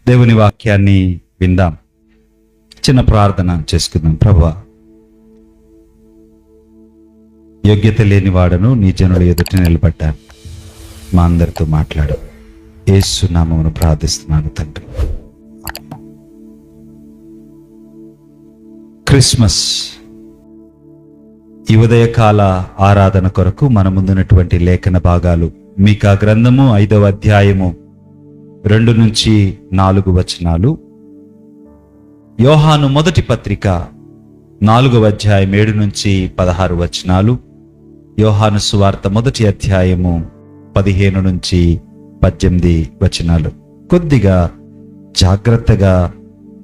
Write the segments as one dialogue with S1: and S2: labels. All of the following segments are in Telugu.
S1: దేవుని వాక్యాన్ని విందాం. చిన్న ప్రార్థన చేసుకుందాం. ప్రభువా, యోగ్యత లేని వాడను నీ జనుల ఎదుట నిలబడ్డాను. మా అందరితో మాట్లాడు. యేసు నామమున ప్రార్థిస్తున్నాను తండ్రి. క్రిస్మస్ ఈ ఉదయకాల ఆరాధన కొరకు మన ముందున్నటువంటి లేఖన భాగాలు మీకా గ్రంథము 5వ అధ్యాయము 2 నుంచి 4 వచనాలు, యోహాను మొదటి పత్రిక 4వ అధ్యాయం 7 నుంచి 16 వచనాలు, యోహాను సువార్త మొదటి అధ్యాయము 15 నుంచి 18 వచనాలు. కొద్దిగా జాగ్రత్తగా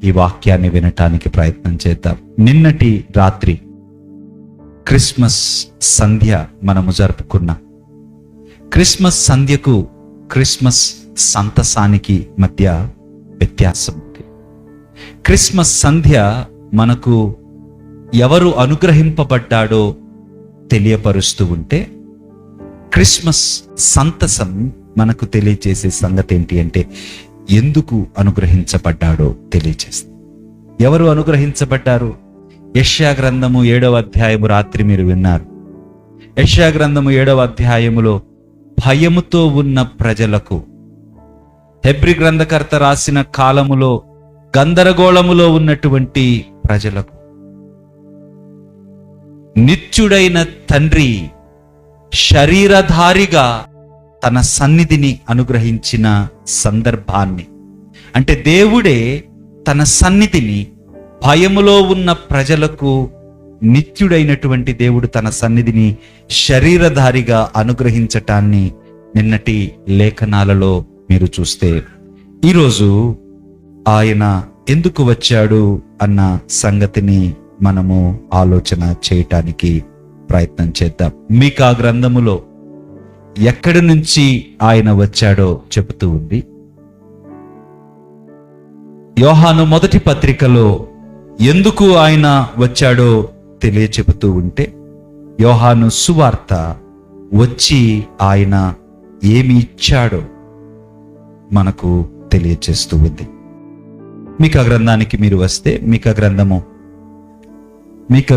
S1: ఈ వాక్యాన్ని వినటానికి ప్రయత్నం చేద్దాం. నిన్నటి రాత్రి క్రిస్మస్ సంధ్య మనము జరుపుకున్నాం. క్రిస్మస్ సంధ్యకు క్రిస్మస్ సంతసానికి మధ్య వ్యత్యాసం ఉంది. క్రిస్మస్ సంధ్య మనకు ఎవరు అనుగ్రహింపబడ్డాడో తెలియపరుస్తూ ఉంటే, క్రిస్మస్ సంతసం మనకు తెలియచేసే సంగతి ఏంటి అంటే ఎందుకు అనుగ్రహించబడ్డాడో తెలియచేస్తుంది. ఎవరు అనుగ్రహించబడ్డారు? యెషయా గ్రంథము 7వ అధ్యాయము రాత్రి మీరు విన్నారు. యెషయా గ్రంథము 7వ అధ్యాయములో భయముతో ఉన్న ప్రజలకు, హెబ్రీ గ్రంథకర్త రాసిన కాలములో గందరగోళములో ఉన్నటువంటి ప్రజలకు నిత్యుడైన తండ్రి శరీరధారిగా తన సన్నిధిని అనుగ్రహించిన సందర్భాన్ని, అంటే దేవుడే తన సన్నిధిని భయములో ఉన్న ప్రజలకు, నిత్యుడైనటువంటి దేవుడు తన సన్నిధిని శరీరధారిగా అనుగ్రహించటాన్ని నిన్నటి లేఖనాలలో మీరు చూస్తే, ఈరోజు ఆయన ఎందుకు వచ్చాడు అన్న సంగతిని మనము ఆలోచన చేయటానికి ప్రయత్నం చేద్దాం. మీకా గ్రంథములో ఎక్కడి నుంచి ఆయన వచ్చాడో చెబుతూ ఉంది. యోహాను మొదటి పత్రికలో ఎందుకు ఆయన వచ్చాడో తెలియచెబుతూ ఉంటే, యోహాను సువార్త వచ్చి ఆయన ఏమి ఇచ్చాడో మనకు తెలియచేస్తూ ఉంది. మీకా గ్రంథానికి మీరు వస్తే, మీకా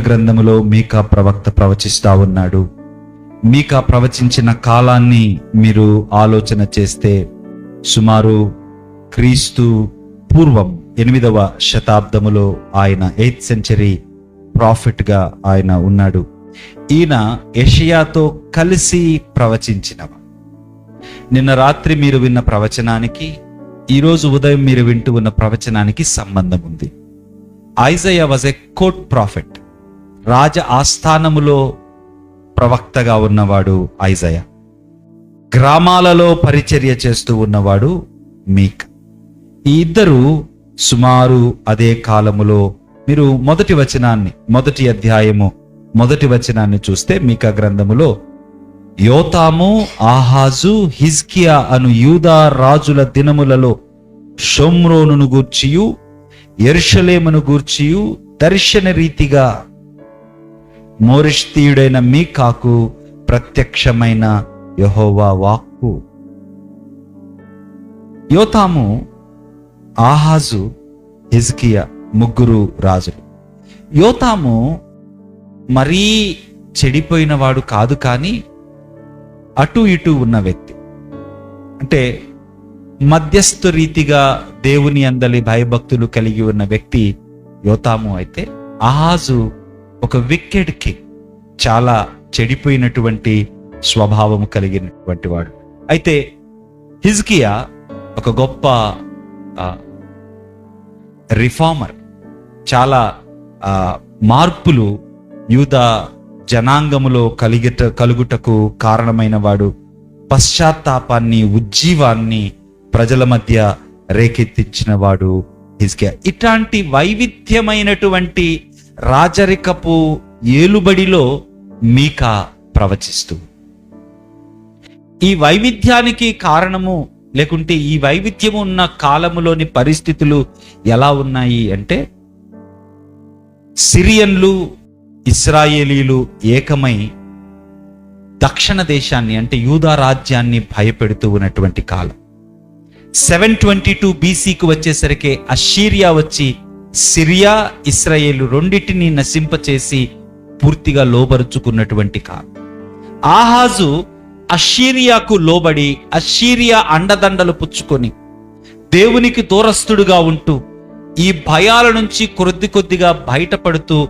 S1: గ్రంథములో మీకా ప్రవక్త ప్రవచిస్తా ఉన్నాడు. మీకా ప్రవచించిన కాలాన్ని మీరు ఆలోచన చేస్తే సుమారు క్రీస్తు పూర్వం 8వ శతాబ్దములో ఆయన 8th సెంచరీ ప్రాఫిట్ గా ఆయన ఉన్నాడు. ఈయన యెషయాతో కలిసి ప్రవచించినవ. నిన్న రాత్రి మీరు విన్న ప్రవచనానికి, ఈరోజు ఉదయం మీరు వింటూ ఉన్న ప్రవచనానికి సంబంధం ఉంది. Isaiah was a court prophet. రాజ ఆస్థానములో ప్రవక్తగా ఉన్నవాడు ఐజయా. గ్రామాలలో పరిచర్య చేస్తూ ఉన్నవాడు మీకా. ఈ ఇద్దరు సుమారు అదే కాలములో, మీరు మొదటి అధ్యాయము 1వ వచనాన్ని చూస్తే, మీకా గ్రంథములో యోతాము, ఆహాజు, హిజ్కియా అను యూదా రాజుల దినములలో షోమ్రోనును గూర్చియు యెరూషలేమును గూర్చియు దర్శన రీతిగా మోరిష్తీయుడైన మీకాకు ప్రత్యక్షమైన యెహోవా వాక్కు. యోతాము, ఆహాజు, హిజ్కియా ముగ్గురు రాజులు. యోతాము మరీ చెడిపోయినవాడు కాదు, కానీ అటు ఇటు ఉన్న వ్యక్తి. అంటే మధ్యస్థ రీతిగా దేవుని అందలి భయభక్తులు కలిగి ఉన్న వ్యక్తి యోతాము. అయితే ఆహాజు ఒక వికెడ్ కింగ్, చాలా చెడిపోయినటువంటి స్వభావం కలిగినటువంటి వాడు. అయితే హిజ్కియా ఒక గొప్ప రిఫార్మర్. చాలా మార్పులు యూదా జనాంగములో కలుగుటకు కారణమైన వాడు. పశ్చాత్తాపాన్ని, ఉజ్జీవాన్ని ప్రజల మధ్య రేకెత్తించిన వాడు హిజ్కియా. ఇట్లాంటి వైవిధ్యమైనటువంటి రాజరికపు ఏలుబడిలో మీకా ప్రవచిస్తూ, ఈ వైవిధ్యానికి కారణము, లేకుంటే ఈ వైవిధ్యము ఉన్న కాలములోని పరిస్థితులు ఎలా ఉన్నాయి అంటే, సిరియన్లు, ఇశ్రాయేలీలు ఏకమై దక్షిణ దేశాన్ని, అంటే యూదా రాజ్యాన్ని భయపెడుతూ ఉన్నటువంటి కాలం. 722 BCకు వచ్చేసరికి అషీరియా వచ్చి సిరియా, ఇశ్రాయేలు రెండింటినీ నశింపచేసి పూర్తిగా లోబరుచుకున్నటువంటి కాలం. ఆహాజు అషీరియాకు లోబడి అషీరియా అండదండలు పుచ్చుకొని దేవునికి దూరస్తుడుగా ఉంటూ ఈ భయాల నుంచి కొద్దిగా బయటపడుతూ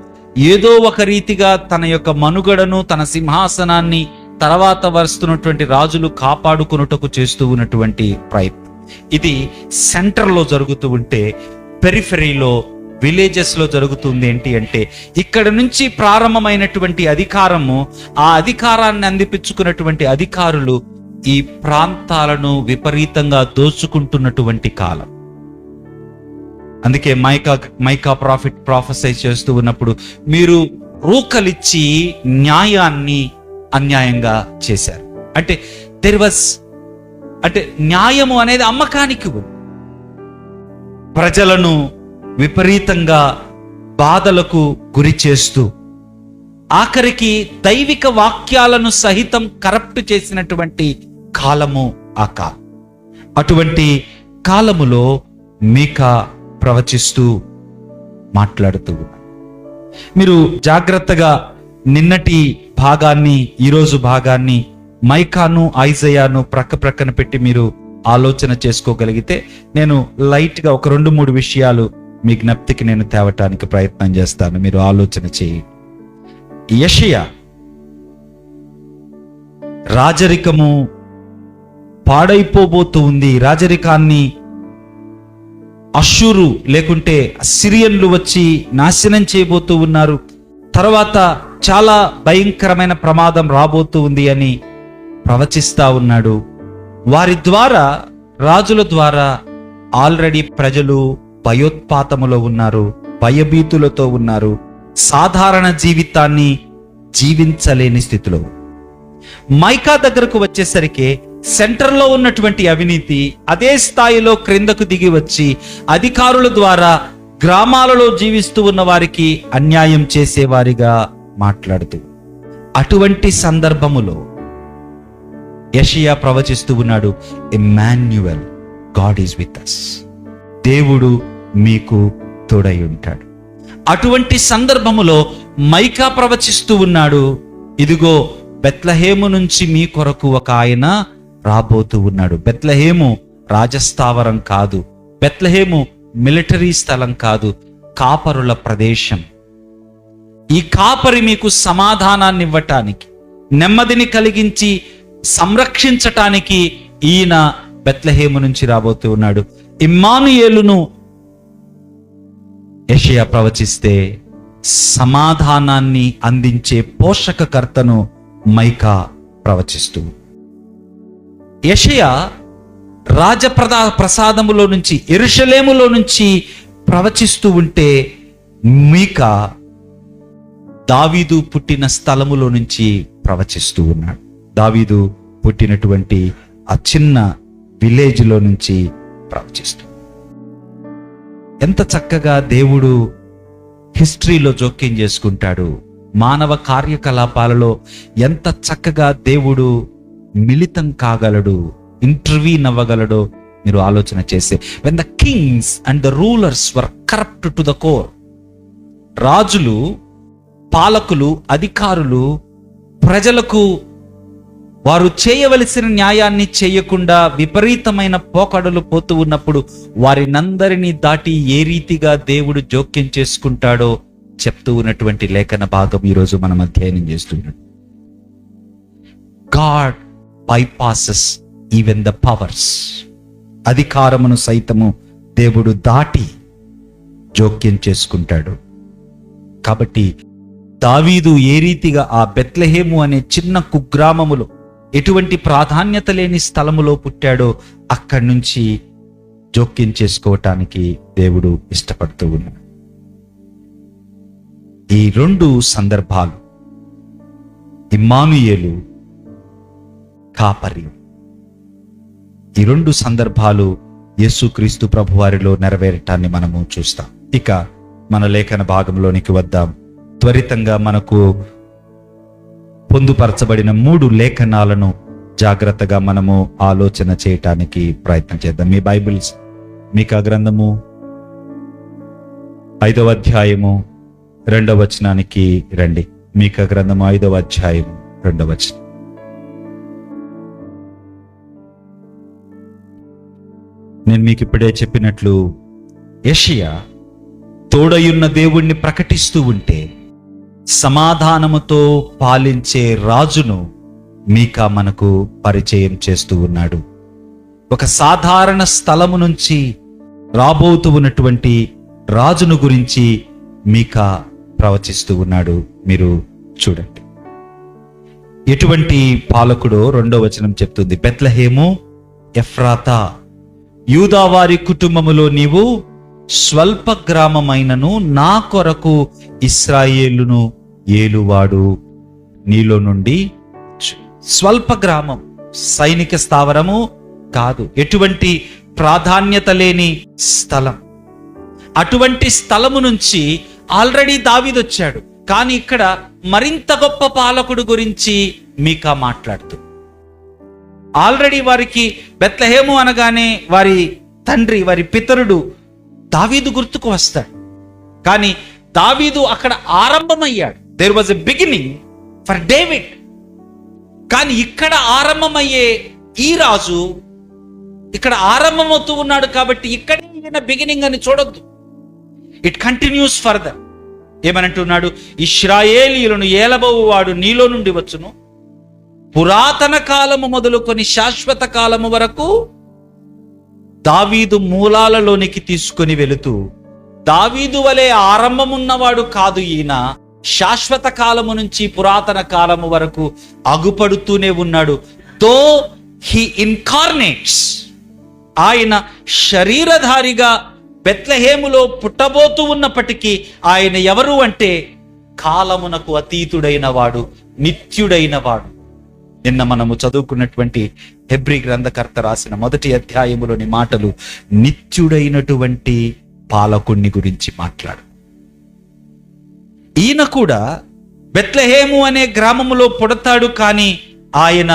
S1: ఏదో ఒక రీతిగా తన యొక్క మనుగడను, తన సింహాసనాన్ని తర్వాత వస్తున్నటువంటి రాజులు కాపాడుకొనుటకు చేస్తూ ఉన్నటువంటి ప్రయత్నం. ఇది సెంటర్లో జరుగుతూ ఉంటే పెరిఫెరీలో, విలేజెస్ లో జరుగుతుంది ఏంటి అంటే, ఇక్కడ నుంచి ప్రారంభమైనటువంటి అధికారము, ఆ అధికారాన్ని అందిపించుకున్నటువంటి అధికారులు ఈ ప్రాంతాలను విపరీతంగా దోచుకుంటున్నటువంటి కాలం. అందుకే మైకా ప్రాఫిట్ ప్రాఫెసై చేస్తూ ఉన్నప్పుడు, మీరు రూకలిచ్చి న్యాయాన్ని అన్యాయంగా చేశారు. అంటే న్యాయము అనేది అమ్మకానికి ఉంది. ప్రజలను విపరీతంగా బాధలకు గురి చేస్తూ ఆఖరికి దైవిక వాక్యాలను సహితం కరప్ట్ చేసినటువంటి కాలము ఆ కాలం. అటువంటి కాలములో మీకా ప్రవచిస్తూ మాట్లాడుతూ మీరు జాగ్రత్తగా నిన్నటి భాగాన్ని, ఈరోజు భాగాన్ని, మైకాను ఐజయాను ప్రక్కన పెట్టి మీరు ఆలోచన చేసుకోగలిగితే, నేను లైట్గా ఒక 2-3 విషయాలు మీ జ్ఞప్తికి నేను తేవటానికి ప్రయత్నం చేస్తాను. మీరు ఆలోచన చేయండి. యెషయా రాజరికము పాడైపోబోతూ ఉంది, రాజరికాన్ని అష్షూరు లేకుంటే సిరియన్లు వచ్చి నాశనం చేయబోతూ ఉన్నారు, తర్వాత చాలా భయంకరమైన ప్రమాదం రాబోతూ ఉంది అని ప్రవచిస్తా ఉన్నాడు. వారి ద్వారా, రాజుల ద్వారా ఆల్రెడీ ప్రజలు భయోత్పాతములో ఉన్నారు, భయభీతులతో ఉన్నారు, సాధారణ జీవితాన్ని జీవించలేని స్థితిలో. మైకా దగ్గరకు వచ్చేసరికి సెంటర్లో ఉన్నటువంటి అవినీతి అదే స్థాయిలో క్రిందకు దిగి వచ్చి అధికారుల ద్వారా గ్రామాలలో జీవిస్తూ ఉన్న వారికి అన్యాయం చేసేవారిగా మాట్లాడుతూ, అటువంటి సందర్భములో యెషయా ప్రవచిస్తూ ఉన్నాడు, Immanuel, God is with us, దేవుడు మీకు తోడై ఉంటాడు. అటువంటి సందర్భములో మైకా ప్రవచిస్తూ ఉన్నాడు, ఇదిగో బెత్లెహేము నుంచి మీ కొరకు ఒక ఆయన రాబోతూ ఉన్నాడు. బెత్లెహేము రాజస్థావరం కాదు, బెత్లెహేము మిలిటరీ స్థలం కాదు, కాపరుల ప్రదేశం. ఈ కాపరి మీకు సమాధానాన్ని ఇవ్వటానికి, నెమ్మదిని కలిగించి సంరక్షించటానికి ఈయన బెత్లెహేము నుంచి రాబోతూ ఉన్నాడు. ఇమ్మానుయేలును యెషయా ప్రవచిస్తే సమాధానాన్ని అందించే పోషకకర్తను మైకా ప్రవచిస్తూ, యెషయా ప్రసాదములో నుంచి, యెరూషలేములో నుంచి ప్రవచిస్తూ ఉంటే, మీకా దావీదు పుట్టిన స్థలములో నుంచి ప్రవచిస్తూ ఉన్నాడు. దావీదు పుట్టినటువంటి ఆ చిన్న విలేజ్లో నుంచి ప్రవచిస్తూ, ఎంత చక్కగా దేవుడు హిస్టరీలో జోక్యం చేసుకుంటాడు, మానవ కార్యకలాపాలలో ఎంత చక్కగా దేవుడు మిళితం కాగలడు, ఇంటర్వ్యూన్ అవ్వగలడో మీరు ఆలోచన చేస్తే. when the kings and the rulers were corrupt to the core, రాజులు, పాలకులు, అధికారులు ప్రజలకు వారు చేయవలసిన న్యాయాన్ని చేయకుండా విపరీతమైన పోకడలు పోతూ ఉన్నప్పుడు వారినందరినీ దాటి ఏ రీతిగా దేవుడు జోక్యం చేసుకుంటాడో చెప్తూ ఉన్నటువంటి లేఖన భాగం ఈరోజు మనం అధ్యయనం చేస్తున్నాం. God bypasses even the powers, అధికారమును సైతము దేవుడు దాటి జోక్యం చేసుకుంటాడు. కాబట్టి దావీదు ఏ రీతిగా ఆ బెత్లెహేము అనే చిన్న కుగ్రామములో, ఎటువంటి ప్రాధాన్యత లేని స్థలములో పుట్టాడో, అక్కడి నుంచి జోక్యం చేసుకోవటానికి దేవుడు ఇష్టపడుతూ ఉన్నాడు. ఈ 2 సందర్భాలు, ఇమ్మానుయేలు, కాపరి, ఈ 2 సందర్భాలు యేసుక్రీస్తు ప్రభువారిలో నెరవేరటాన్ని మనము చూస్తాం. ఇక మన లేఖన భాగంలోనికి వద్దాం. త్వరితంగా మనకు పొందుపరచబడిన 3 లేఖనాలను జాగ్రత్తగా మనము ఆలోచన చేయటానికి ప్రయత్నం చేద్దాం. మీ బైబిల్స్ మీకా గ్రంథము 5వ అధ్యాయము 2వ వచనానికి రండి. మీకా గ్రంథము 5వ అధ్యాయము 2వ వచనం. నేను మీకు ఇప్పుడే చెప్పినట్లు యెషయా తోడయున్న దేవుణ్ణి ప్రకటిస్తూ ఉంటే సమాధానముతో పాలించే రాజును మీకా మనకు పరిచయం చేస్తూ ఉన్నాడు. ఒక సాధారణ స్థలము నుంచి రాబోతూ ఉన్నటువంటి రాజును గురించి మీకా ప్రవచిస్తూ ఉన్నాడు. మీరు చూడండి ఎటువంటి పాలకుడో 2వ వచనం చెప్తుంది. బెత్లెహేము ఎఫ్రాతా, యూదావారి కుటుంబములో నీవు స్వల్ప గ్రామమైనను నా కొరకు ఇశ్రాయేలును ఏలువాడు నీలో నుండి. స్వల్ప గ్రామం, సైనిక స్థావరము కాదు, ఎటువంటి ప్రాధాన్యత లేని స్థలం. అటువంటి స్థలము నుంచి ఆల్రెడీ దావీదు వచ్చాడు. కానీ ఇక్కడ మరింత గొప్ప పాలకుడు గురించి మీకా మాట్లాడుతూ, ఆల్రెడీ వారికి బెత్లెహేము అనగానే వారి తండ్రి, వారి పితరుడు దావీదు గుర్తుకు వస్తాడు. కానీ దావీదు అక్కడ ఆరంభమయ్యాడు. There was a beginning for David. కానీ ఇక్కడ ఆరంభమయ్యే ఈ రాజు ఇక్కడ ఆరంభమవుతూ ఉన్నాడు. కాబట్టి ఇక్కడే ఈయన బిగినింగ్ అని చూడొద్దు. It continues further. ఏమనంటున్నాడు? ఇశ్రాయేలీయులను ఏలబోవువాడు నీలో నుండి వచ్చును, పురాతన కాలము మొదలుకొని శాశ్వత కాలము వరకు దావీదు మూలాలలోనికి తీసుకొని వెళుతూ, దావీదు వలె ఆరంభమున్నవాడు కాదు ఈయన, శాశ్వత కాలము నుంచి పురాతన కాలము వరకు అగుపడుతూనే ఉన్నాడు. దో హీ ఇన్కార్నేట్స్, ఆయన శరీరధారిగా బెత్లెహేములో పుట్టబోతూ ఉన్నప్పటికీ ఆయన ఎవరు అంటే కాలమునకు అతీతుడైన వాడు, నిత్యుడైన వాడు. నిన్న మనము చదువుకున్నటువంటి హెబ్రీ గ్రంథకర్త రాసిన 1వ అధ్యాయములోని మాటలు నిత్యుడైనటువంటి పాలకుణ్ణి గురించి మాట్లాడు. ఈయన కూడా బెత్లెహేము అనే గ్రామములో పుడతాడు. కానీ ఆయన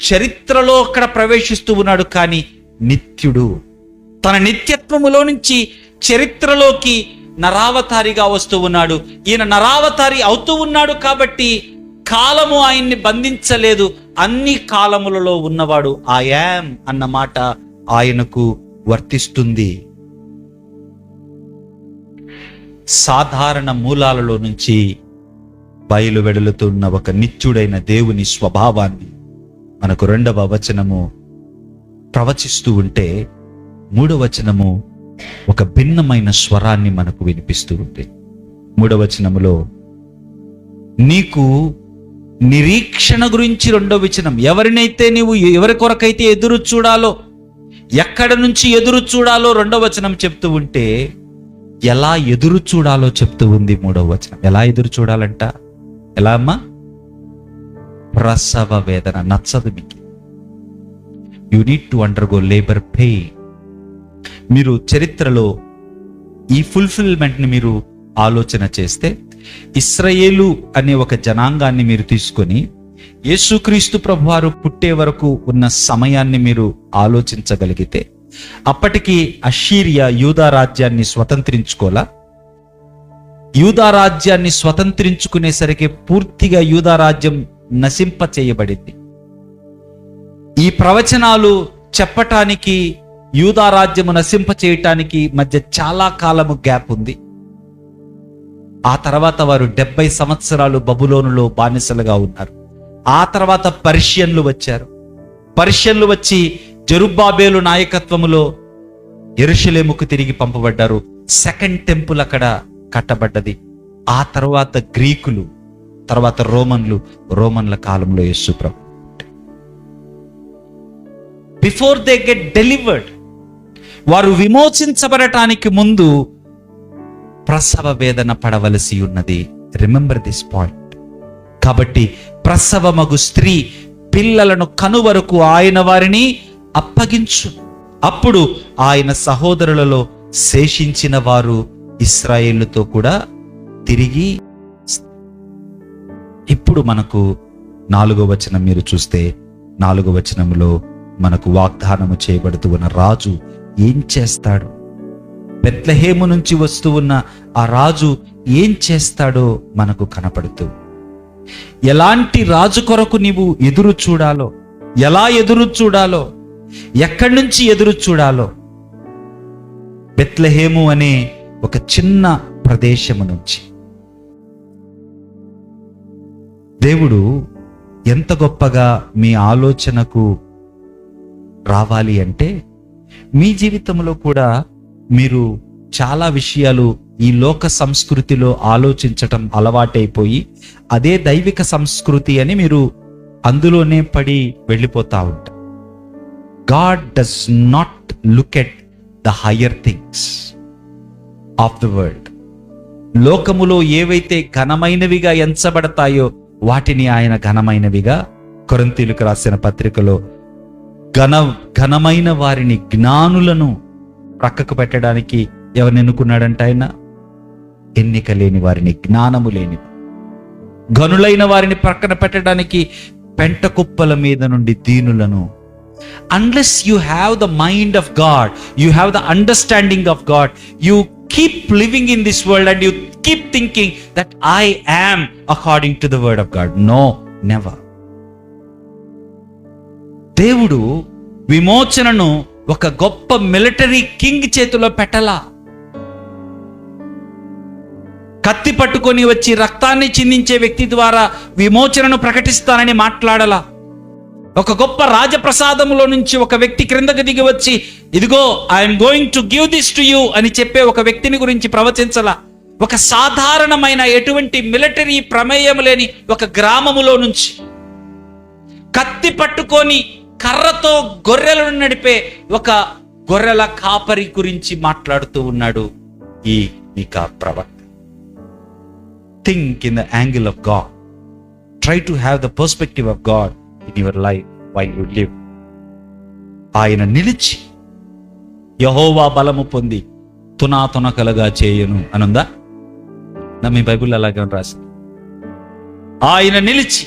S1: చరిత్రలో అక్కడ ప్రవేశిస్తూ ఉన్నాడు. కానీ నిత్యుడు, తన నిత్యత్వములో నుంచి చరిత్రలోకి నరావతారిగా వస్తూ ఉన్నాడు. ఈయన నరావతారి అవుతూ ఉన్నాడు కాబట్టి కాలము ఆయన్ని బంధించలేదు. అన్ని కాలములలో ఉన్నవాడు ఐ యామ్ అన్న మాట ఆయనకు వర్తిస్తుంది. సాధారణ మూలాలలో నుంచి బయలు వెడలుతున్న ఒక నిత్యుడైన దేవుని స్వభావాన్ని మనకు 2వ వచనము ప్రవచిస్తూ ఉంటే, 3వ వచనము ఒక భిన్నమైన స్వరాన్ని మనకు వినిపిస్తూ ఉంది. 3వ వచనములో నీకు నిరీక్షణ గురించి 2వ వచనం, ఎవరినైతే నీవు ఎవరి కొరకైతే ఎదురు చూడాలో, ఎక్కడ నుంచి ఎదురు చూడాలో 2వ వచనం చెప్తూ ఉంటే, ఎలా ఎదురు చూడాలో చెప్తూ ఉంది 3వ వచనం. ఎలా ఎదురు చూడాలంట? ఎలా అమ్మా? ప్రసవ వేదన. నచ్చదు మీకు? You need to undergo labour pain. మీరు చరిత్రలో ఈ ఫుల్ఫిల్మెంట్ని మీరు ఆలోచన చేస్తే, ఇశ్రాయేలు అనే ఒక జనాంగాన్ని మీరు తీసుకొని యేసుక్రీస్తు ప్రభువారు పుట్టే వరకు ఉన్న సమయాన్ని మీరు ఆలోచించగలిగితే, అప్పటికి అషీరియా యూదా రాజ్యాన్ని స్వతంత్రించుకోలా. యూదా రాజ్యాన్ని స్వతంత్రించుకునేసరికి పూర్తిగా యూదా రాజ్యం నశింప చేయబడింది. ఈ ప్రవచనాలు చెప్పటానికి, యూదా రాజ్యము నశింప చేయటానికి మధ్య చాలా కాలము గ్యాప్ ఉంది. ఆ తర్వాత వారు 70 సంవత్సరాలు బబులోనులో బానిసలుగా ఉన్నారు. ఆ తర్వాత పర్షియన్లు వచ్చారు. పర్షియన్లు వచ్చి జెరుబ్బాబేలు నాయకత్వములో యెరూషలేముకు తిరిగి పంపబడ్డారు. సెకండ్ టెంపుల్ అక్కడ కట్టబడ్డది. ఆ తర్వాత గ్రీకులు, తర్వాత రోమన్ల కాలంలో యేసు ప్రభు. బిఫోర్ దే గెట్ డెలివర్డ్, వారు విమోచించబడటానికి ముందు ప్రసవ వేదన పడవలసి ఉన్నది. Remember this point. కాబట్టి ప్రసవమగు స్త్రీ పిల్లలను కనువరకు ఆయన వారిని అప్పగించు. అప్పుడు ఆయన సహోదరులలో శేషించిన వారు ఇశ్రాయేలుతో కూడా తిరిగి. ఇప్పుడు మనకు 4వ వచనం మీరు చూస్తే, 4వ వచనంలో మనకు వాగ్దానము చేయబడుతూ ఉన్న రాజు ఏం చేస్తాడు, బెత్లెహేము నుంచి వస్తూ ఉన్న ఆ రాజు ఏం చేస్తాడో మనకు కనపడుతూ, ఎలాంటి రాజు కొరకు నీవు ఎదురు చూడాలో, ఎలా ఎదురు చూడాలో, ఎక్కడి నుంచి ఎదురు చూడాలో, బెత్లెహేము అనే ఒక చిన్న ప్రదేశము నుంచి దేవుడు ఎంత గొప్పగా మీ ఆలోచనకు రావాలి అంటే, మీ జీవితంలో కూడా మీరు చాలా విషయాలు ఈ లోక సంస్కృతిలో ఆలోచించటం అలవాటైపోయి అదే దైవిక సంస్కృతి అని మీరు అందులోనే పడి వెళ్ళిపోతా ఉంటారు. God does not look at the higher things of the world. లోకములో ఏవైతే ఘనమైనవిగా ఎంచబడతాయో వాటిని ఆయన ఘనమైనవిగా, కొరింథీయులకు రాసిన పత్రికలో ఘనమైన వారిని, జ్ఞానులను ప్రక్కకు పెట్టడానికి ఎవరిని ఎన్నుకున్నాడంట ఆయన? ఎన్నిక లేని వారిని, జ్ఞానము లేని, ఘనులైన వారిని ప్రక్కన పెట్టడానికి పెంట కుప్పల మీద నుండి దీనులను. Unless you have the mind of God, you have the understanding of God, you keep living in this world and you keep thinking that I am according to the word of God. No, never. దేవుడు విమోచనను ఒక గొప్ప మిలిటరీ కింగ్ చేతిలో పెట్టలా. కత్తి పట్టుకొని వచ్చి రక్తాన్ని చిందించే వ్యక్తి ద్వారా విమోచనను ప్రకటిస్తానని మాట్లాడలా. ఒక గొప్ప రాజప్రసాదములో నుంచి ఒక వ్యక్తి క్రిందకు దిగి వచ్చి, ఇదిగో I'm going to give this to you అని చెప్పే ఒక వ్యక్తిని గురించి ప్రవచించలా. ఒక సాధారణమైన ఎటువంటి మిలిటరీ ప్రమేయం లేని ఒక గ్రామములో నుంచి కత్తి పట్టుకొని కర్రతో గొర్రెలను నడిపే ఒక గొర్రెల కాపరి గురించి మాట్లాడుతూ ఉన్నాడు ఈ మీకా ప్రవక్త. Think in the angle of God. Try to have the perspective of God in your life while you live. ఆయన నిలిచి యెహోవా బలము పొంది తునాతునకలుగా చేయును అనుందా? నా మీ బైబిల్ అలాగే రాసి, ఆయన నిలిచి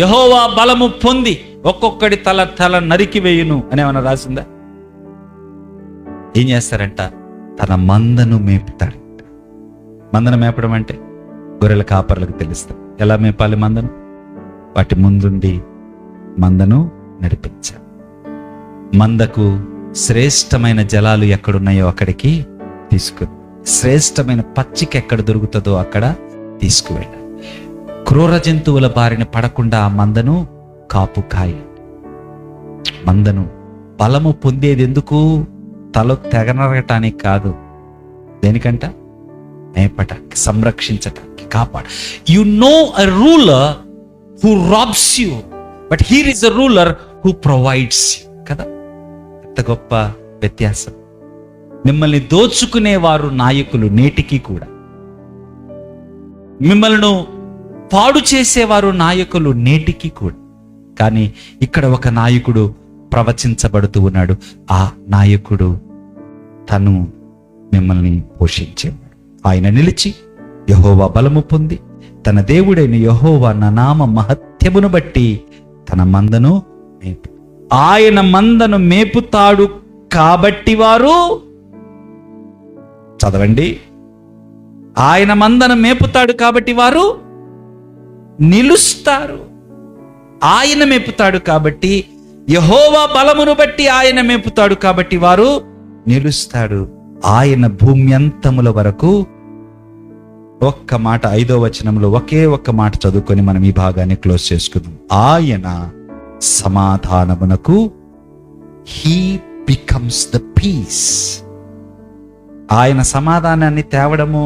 S1: యెహోవా బలము పొంది ఒక్కొక్కడి తల నరికి వేయును అని ఏమైనా రాసిందా? ఏం చేస్తారంట? తన మందను మేపుతాడంట. మందను మేపడం అంటే గొర్రెల కాపర్లకు తెలుస్తాం. ఎలా మేపాలి మందను? వాటి ముందుండి మందను నడిపించాడు. మందకు శ్రేష్టమైన జలాలు ఎక్కడున్నాయో అక్కడికి తీసుకుని, శ్రేష్టమైన పచ్చిక ఎక్కడ దొరుకుతుందో అక్కడ తీసుకువెళ్ళాడు. క్రూర జంతువుల బారిన పడకుండా ఆ మందను కాపు కాయాడు. మందను బలము పొందేది ఎందుకు? తల తెగనరగటానికి కాదు. దేనికంట? మేపటానికి, సంరక్షించటానికి, కాపాడు. You know a ruler who robs you, but here is a ruler who provides you. కదా, ఎంత గొప్ప వ్యత్యాసం. మిమ్మల్ని దోచుకునేవారు నాయకులు నేటికి కూడా, మిమ్మల్ని పాడు చేసేవారు నాయకులు నేటికి కూడా. కానీ ఇక్కడ ఒక నాయకుడు ప్రవచించబడుతూ ఉన్నాడు. ఆ నాయకుడు తను మిమ్మల్ని పోషించేవాడు. ఆయన నిలిచి యెహోవా బలము పొంది తన దేవుడైన యెహోవా నామ మహత్యమును బట్టి తన మందను మేపు. ఆయన మందను మేపుతాడు కాబట్టి వారు, చదవండి, ఆయన మందను మేపుతాడు కాబట్టి వారు నిలుస్తారు. ఆయన మేపుతాడు కాబట్టి, యెహోవా బలమును బట్టి ఆయన మేపుతాడు కాబట్టి వారు నిలుస్తాడు. ఆయన భూమ్యంతముల వరకు. ఒక్క మాట 5వ వచనంలో ఒకే ఒక్క మాట చదువుకొని మనం ఈ భాగాన్ని క్లోజ్ చేసుకుందాం. ఆయన సమాధానమునకు, హీ బికమ్స్ ద పీస్. ఆయన సమాధానాన్ని తేవడము,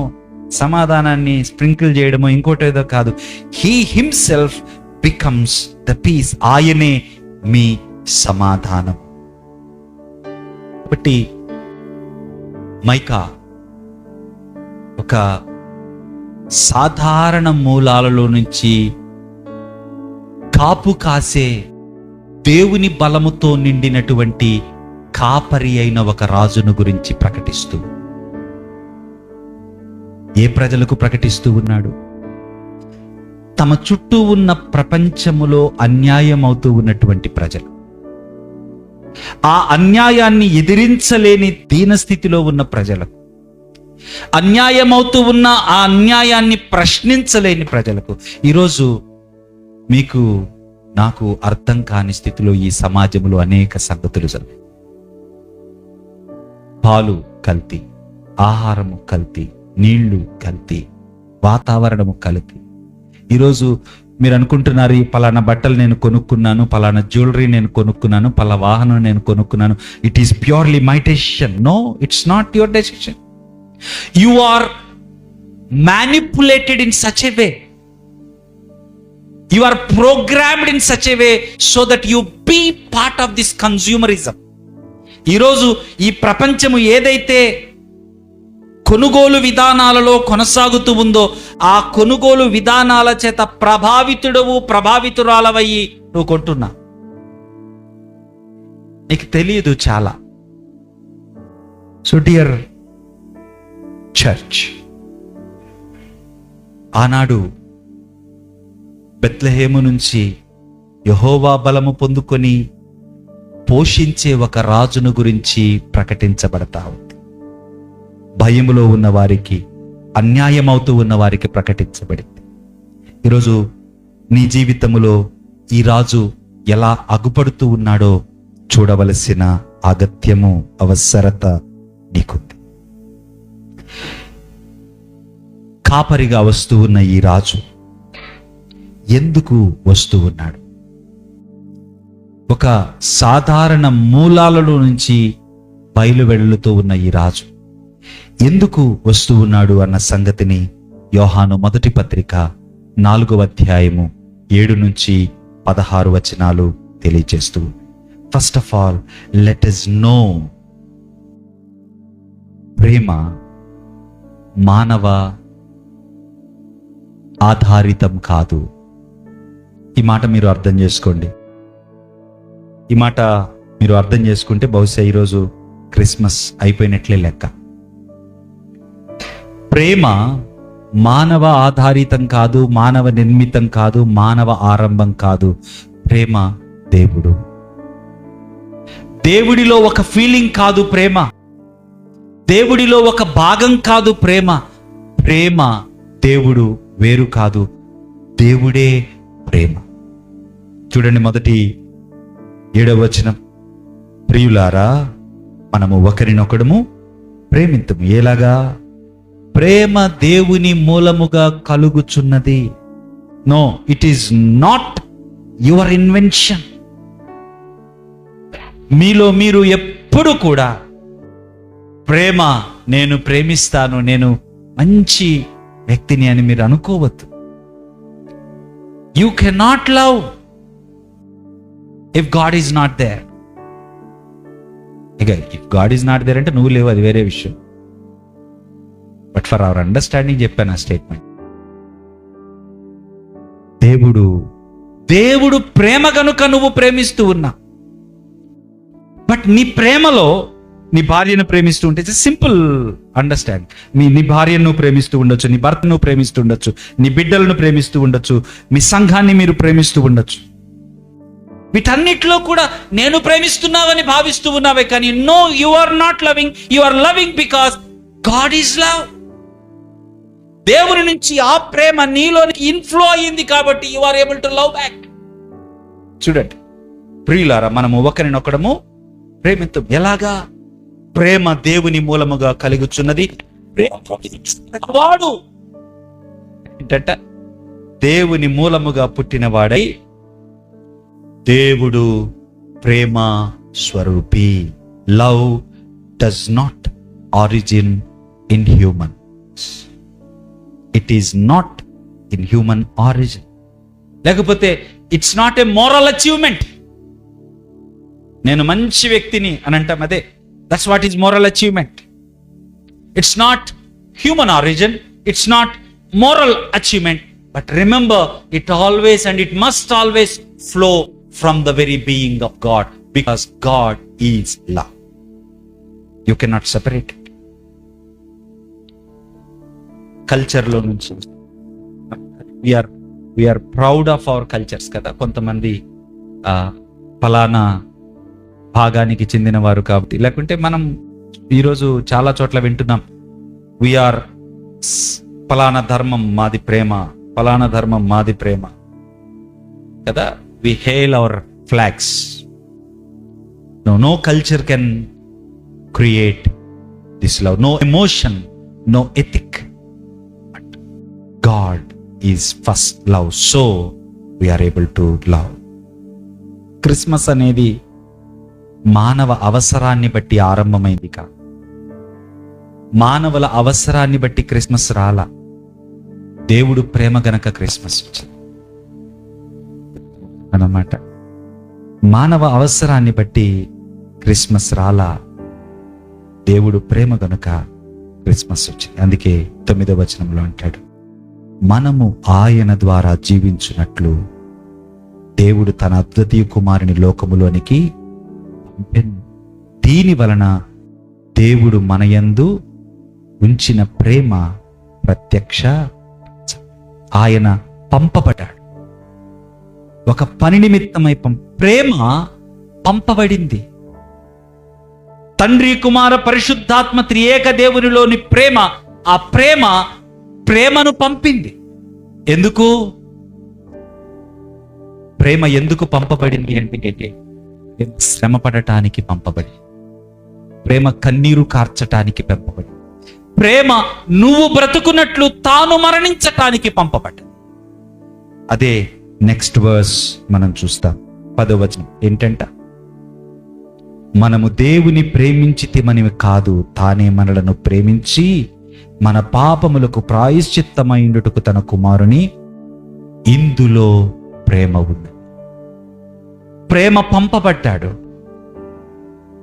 S1: సమాధానాన్ని స్ప్రింకిల్ చేయడము ఇంకోటి ఏదో కాదు. He himself becomes the peace. ఆయనే మీ సమాధానం. కాబట్టి మైకా ఒక సాధారణ మూలాలలో నుంచి కాపు కాసే దేవుని బలముతో నిండినటువంటి కాపరి అయిన ఒక రాజును గురించి ప్రకటిస్తూ, ఏ ప్రజలకు ప్రకటిస్తూ ఉన్నాడు? తమ చుట్టూ ఉన్న ప్రపంచములో అన్యాయం అవుతూ ఉన్నటువంటి ప్రజలు, ఆ అన్యాయాన్ని ఎదిరించలేని దీనస్థితిలో ఉన్న ప్రజలకు, అన్యాయం అవుతూ ఉన్న ఆ అన్యాయాన్ని ప్రశ్నించలేని ప్రజలకు, ఈరోజు మీకు నాకు అర్థం కాని స్థితిలో ఈ సమాజంలో అనేక సంగతులు జరిగాయి. పాలు కల్తీ, ఆహారము కల్తీ, నీళ్లు కల్తీ, వాతావరణము కల్తీ. ఈరోజు మీరు అనుకుంటున్నారు, ఈ పలానా బట్టలు నేను కొనుక్కున్నాను, పలానా జ్యువెలరీ నేను కొనుక్కున్నాను, పలానా వాహనం నేను కొనుక్కున్నాను, it is purely my decision. No, it's not your decision. You are manipulated in such a way, you are programmed in such a way so that you be part of this consumerism. ఈరోజు ఈ ప్రపంచము ఏదైతే కొనుగోలు విధానాలలో కొనసాగుతూ ఉందో, ఆ కొనుగోలు విధానాల చేత ప్రభావితురాలవయ్యి నువ్వు కొంటున్నా. నీకు తెలియదు చాలా. సో డియర్ చర్చ్, ఆనాడు బెత్లెహేము నుంచి యెహోవా బలము పొందుకొని పోషించే ఒక రాజును గురించి ప్రకటించబడతా ఉంది. భయములో ఉన్న వారికి, అన్యాయం అవుతూ ఉన్న వారికి ప్రకటించబడింది. ఈరోజు నీ జీవితములో ఈ రాజు ఎలా అగుపడుతూ ఉన్నాడో చూడవలసిన అగత్యము, అవసరత నీకుంది. కాపరిగా వస్తూ ఉన్న ఈ రాజు ఎందుకు వస్తూ ఉన్నాడు? ఒక సాధారణ మూలాలలో నుంచి బయలువెళ్ళుతూ ఉన్న ఈ రాజు ఎందుకు వస్తూ ఉన్నాడు అన్న సంగతిని యోహాను మొదటి పత్రిక 4వ అధ్యాయము 7 నుంచి 16 వచనాలు తెలియజేస్తూ, first of all let us know, ప్రేమ మానవ ఆధారితం కాదు. ఈ మాట మీరు అర్థం చేసుకోండి. ఈ మాట మీరు అర్థం చేసుకుంటే బహుశా ఈరోజు క్రిస్మస్ అయిపోయినట్లే లెక్క. ప్రేమ మానవ ఆధారితం కాదు, మానవ నిర్మితం కాదు, మానవ ఆరంభం కాదు. ప్రేమ దేవుడు. దేవుడిలో ఒక ఫీలింగ్ కాదు ప్రేమ, దేవుడిలో ఒక భాగం కాదు ప్రేమ. ప్రేమ దేవుడు వేరు కాదు, దేవుడే ప్రేమ. చూడండి మొదటి 7వ వచనం, ప్రియులారా మనము ఒకరినొకడము ప్రేమింతుము. ఎలాగా? ప్రేమ దేవుని మూలముగా కలుగుచున్నది. No, it is not your invention. మీలో మీరు ఎప్పుడు కూడా ప్రేమ, నేను ప్రేమిస్తాను, నేను మంచి వ్యక్తిని అని మీరు అనుకోవద్దు. You cannot love if God is not there. ఇక if God is not there అంటే నువ్వు లేవు, అది వేరే విషయం. బట్ ఫర్ అవర్ అండర్స్టాండింగ్ చెప్పాను ఆ స్టేట్మెంట్. దేవుడు ప్రేమ కనుక నువ్వు ప్రేమిస్తూ ఉన్నా. బట్ నీ ప్రేమలో నీ భార్యను ప్రేమిస్తూ ఉంటే సింపుల్ అండర్స్టాండ్. నీ భార్యను నువ్వు ప్రేమిస్తూ ఉండొచ్చు, నీ భర్తను నువ్వు ప్రేమిస్తూ ఉండొచ్చు, నీ బిడ్డలను ప్రేమిస్తూ ఉండొచ్చు, మీ సంఘాన్ని మీరు ప్రేమిస్తూ ఉండొచ్చు. వీటన్నిటిలో కూడా నేను ప్రేమిస్తున్నావని భావిస్తూ ఉన్నావే, కానీ no, you are not loving. You are loving because God is love. దేవుని నుంచి ఆ ప్రేమ నీలోనికి ఇన్ఫ్లో అయ్యింది కాబట్టి you are able to love back. చూడండి ప్రియులారా, మనము ఒకరినొకడము ప్రేమిద్దాం. ఎలాగా? ప్రేమ దేవుని మూలముగా కలుగుచున్నది. వాడు ఏంటంట? దేవుని మూలముగా పుట్టినవాడై దేవుడు ప్రేమ స్వరూపి. Love does not origin in humans, it is not in human origin. లేకపోతే it's not a moral achievement. నేను మంచి వ్యక్తిని అని అంటాం, అదే that's what is moral achievement. It's not human origin, it's not moral achievement. But remember, it always and it must always flow from the very being of God, because God is love. You cannot separate it. Culture lo nunchi we are we are proud of our cultures కదా. కొంతమంది ఫలానా భాగానికి చెందిన వారు కాబట్టి, లేకుంటే మనం ఈరోజు చాలా చోట్ల వింటున్నాం, వీఆర్ ఫలానా ధర్మం మాది ప్రేమ, ఫలానా ధర్మం మాది ప్రేమ కదా. We hail our flags. No culture can create this love. No emotion, no ethic. But God is first love, so we are able to love. Christmas అనేది మానవ అవసరాన్ని బట్టి ఆరంభమైంది కాదు. మానవుల అవసరాన్ని బట్టి క్రిస్మస్ రాలా. దేవుడు ప్రేమ గనక క్రిస్మస్ వచ్చింది అన్నమాట. మానవ అవసరాన్ని బట్టి క్రిస్మస్ రాలా, దేవుడు ప్రేమ గనుక క్రిస్మస్ వచ్చింది. అందుకే 9వ వచనంలో అంటాడు, మనము ఆయన ద్వారా జీవించున్నట్లు దేవుడు తన అద్వితీయ కుమారుని లోకములోనికి పంపెను. దీని వలన దేవుడు మన యందు ఉంచిన ప్రేమ ప్రత్యక్ష. ఆయన పంపబడ్డాడు, ఒక పని నిమిత్తమై ప్రేమ పంపబడింది. తండ్రి కుమార పరిశుద్ధాత్మ త్రియేక దేవునిలోని ప్రేమ, ఆ ప్రేమను పంపింది. ఎందుకు ప్రేమ ఎందుకు పంపబడింది అంటే, శ్రమ పడటానికి పంపబడి, ప్రేమ కన్నీరు కార్చటానికి పంపబడి, ప్రేమ నువ్వు బ్రతుకున్నట్లు తాను మరణించటానికి పంపబడ్డది. అదే నెక్స్ట్ వర్స్ మనం చూస్తాం. 10వ వచనం ఏంటంట, మనము దేవుని ప్రేమించితిమని కాదు, తానే మనలను ప్రేమించి మన పాపములకు ప్రాయశ్చిత్తమైండుటకు తన కుమారుని. ఇందులో ప్రేమ ఉంది. ప్రేమ పంపబడ్డాడు.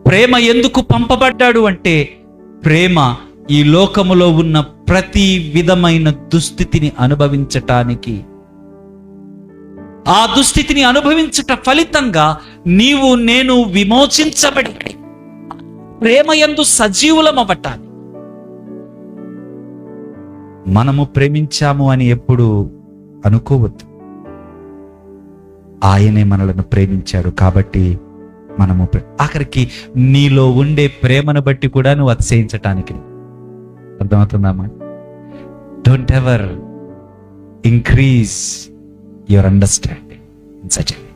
S1: ప్రేమ ఎందుకు పంపబడ్డాడు అంటే, ప్రేమ ఈ లోకములో ఉన్న ప్రతి విధమైన దుస్థితిని అనుభవించటానికి, ఆ దుస్థితిని అనుభవించట ఫలితంగా నీవు నేను విమోచించబడి ప్రేమ యందు సజీవులమవ్వటానికి. మనము ప్రేమించాము అని ఎప్పుడు అనుకోవద్దు. ఆయనే మనలను ప్రేమించాడు కాబట్టి మనము ఆఖరికి నీలో ఉండే ప్రేమను బట్టి కూడా నువ్వు అతిశయించటానికి. అర్థమవుతుందమ్మా? Don't ever increase your understanding in such a way.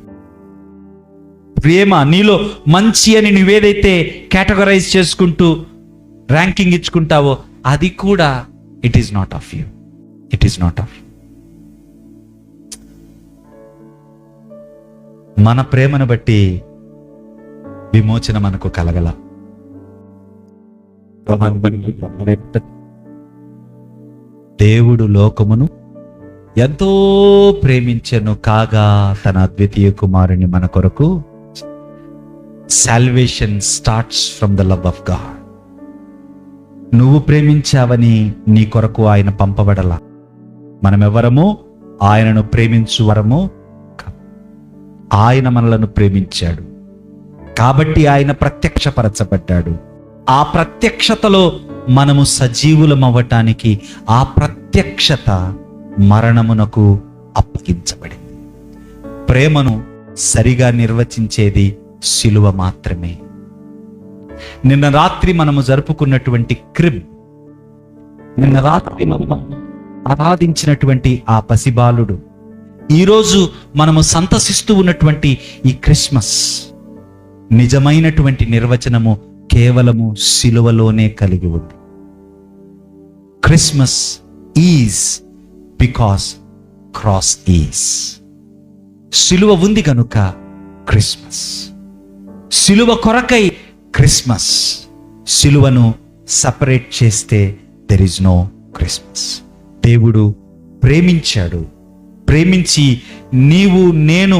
S1: ప్రేమ నీలో మంచి అని నువ్వేదైతే కేటగరైజ్ చేసుకుంటూ ర్యాంకింగ్ ఇచ్చుకుంటావో అది కూడా it is not of you. It is not of. మన ప్రేమను బట్టి విమోచన మనకు కలగల. దేవుడు లోకమును ఎంతో ప్రేమించెను, కాగా తన అద్వితీయ కుమారుని మన కొరకు. Salvation starts from the love of God. నువ్వు ప్రేమించావని నీ కొరకు ఆయన పంపబడలా. మనమెవరము ఆయనను ప్రేమించు వరము. ఆయన మనలను ప్రేమించాడు కాబట్టి ఆయన ప్రత్యక్షపరచబడ్డాడు. ఆ ప్రత్యక్షతలో మనము సజీవులమవ్వటానికి ఆ ప్రత్యక్షత మరణమునకు అప్పగించబడింది. ప్రేమను సరిగా నిర్వచించేది సిలువ మాత్రమే. నిన్న రాత్రి మనము జరుపుకున్నటువంటి క్రిబ్, నిన్న రాత్రి మనము ఆరాధించినటువంటి ఆ పసిబాలుడు, ఈరోజు మనము సంతసిస్తూ ఉన్నటువంటి ఈ క్రిస్మస్ నిజమైనటువంటి నిర్వచనము కేవలము సిలువలోనే కలిగి ఉంది. Christmas is because cross is. సిలువ ఉంది కనుక క్రిస్మస్. సిలువ కొరకై క్రిస్మస్. సిలువను సపరేట్ చేస్తే దెర్ ఇస్ నో క్రిస్మస్. దేవుడు ప్రేమించాడు. ప్రేమించి నీవు నేను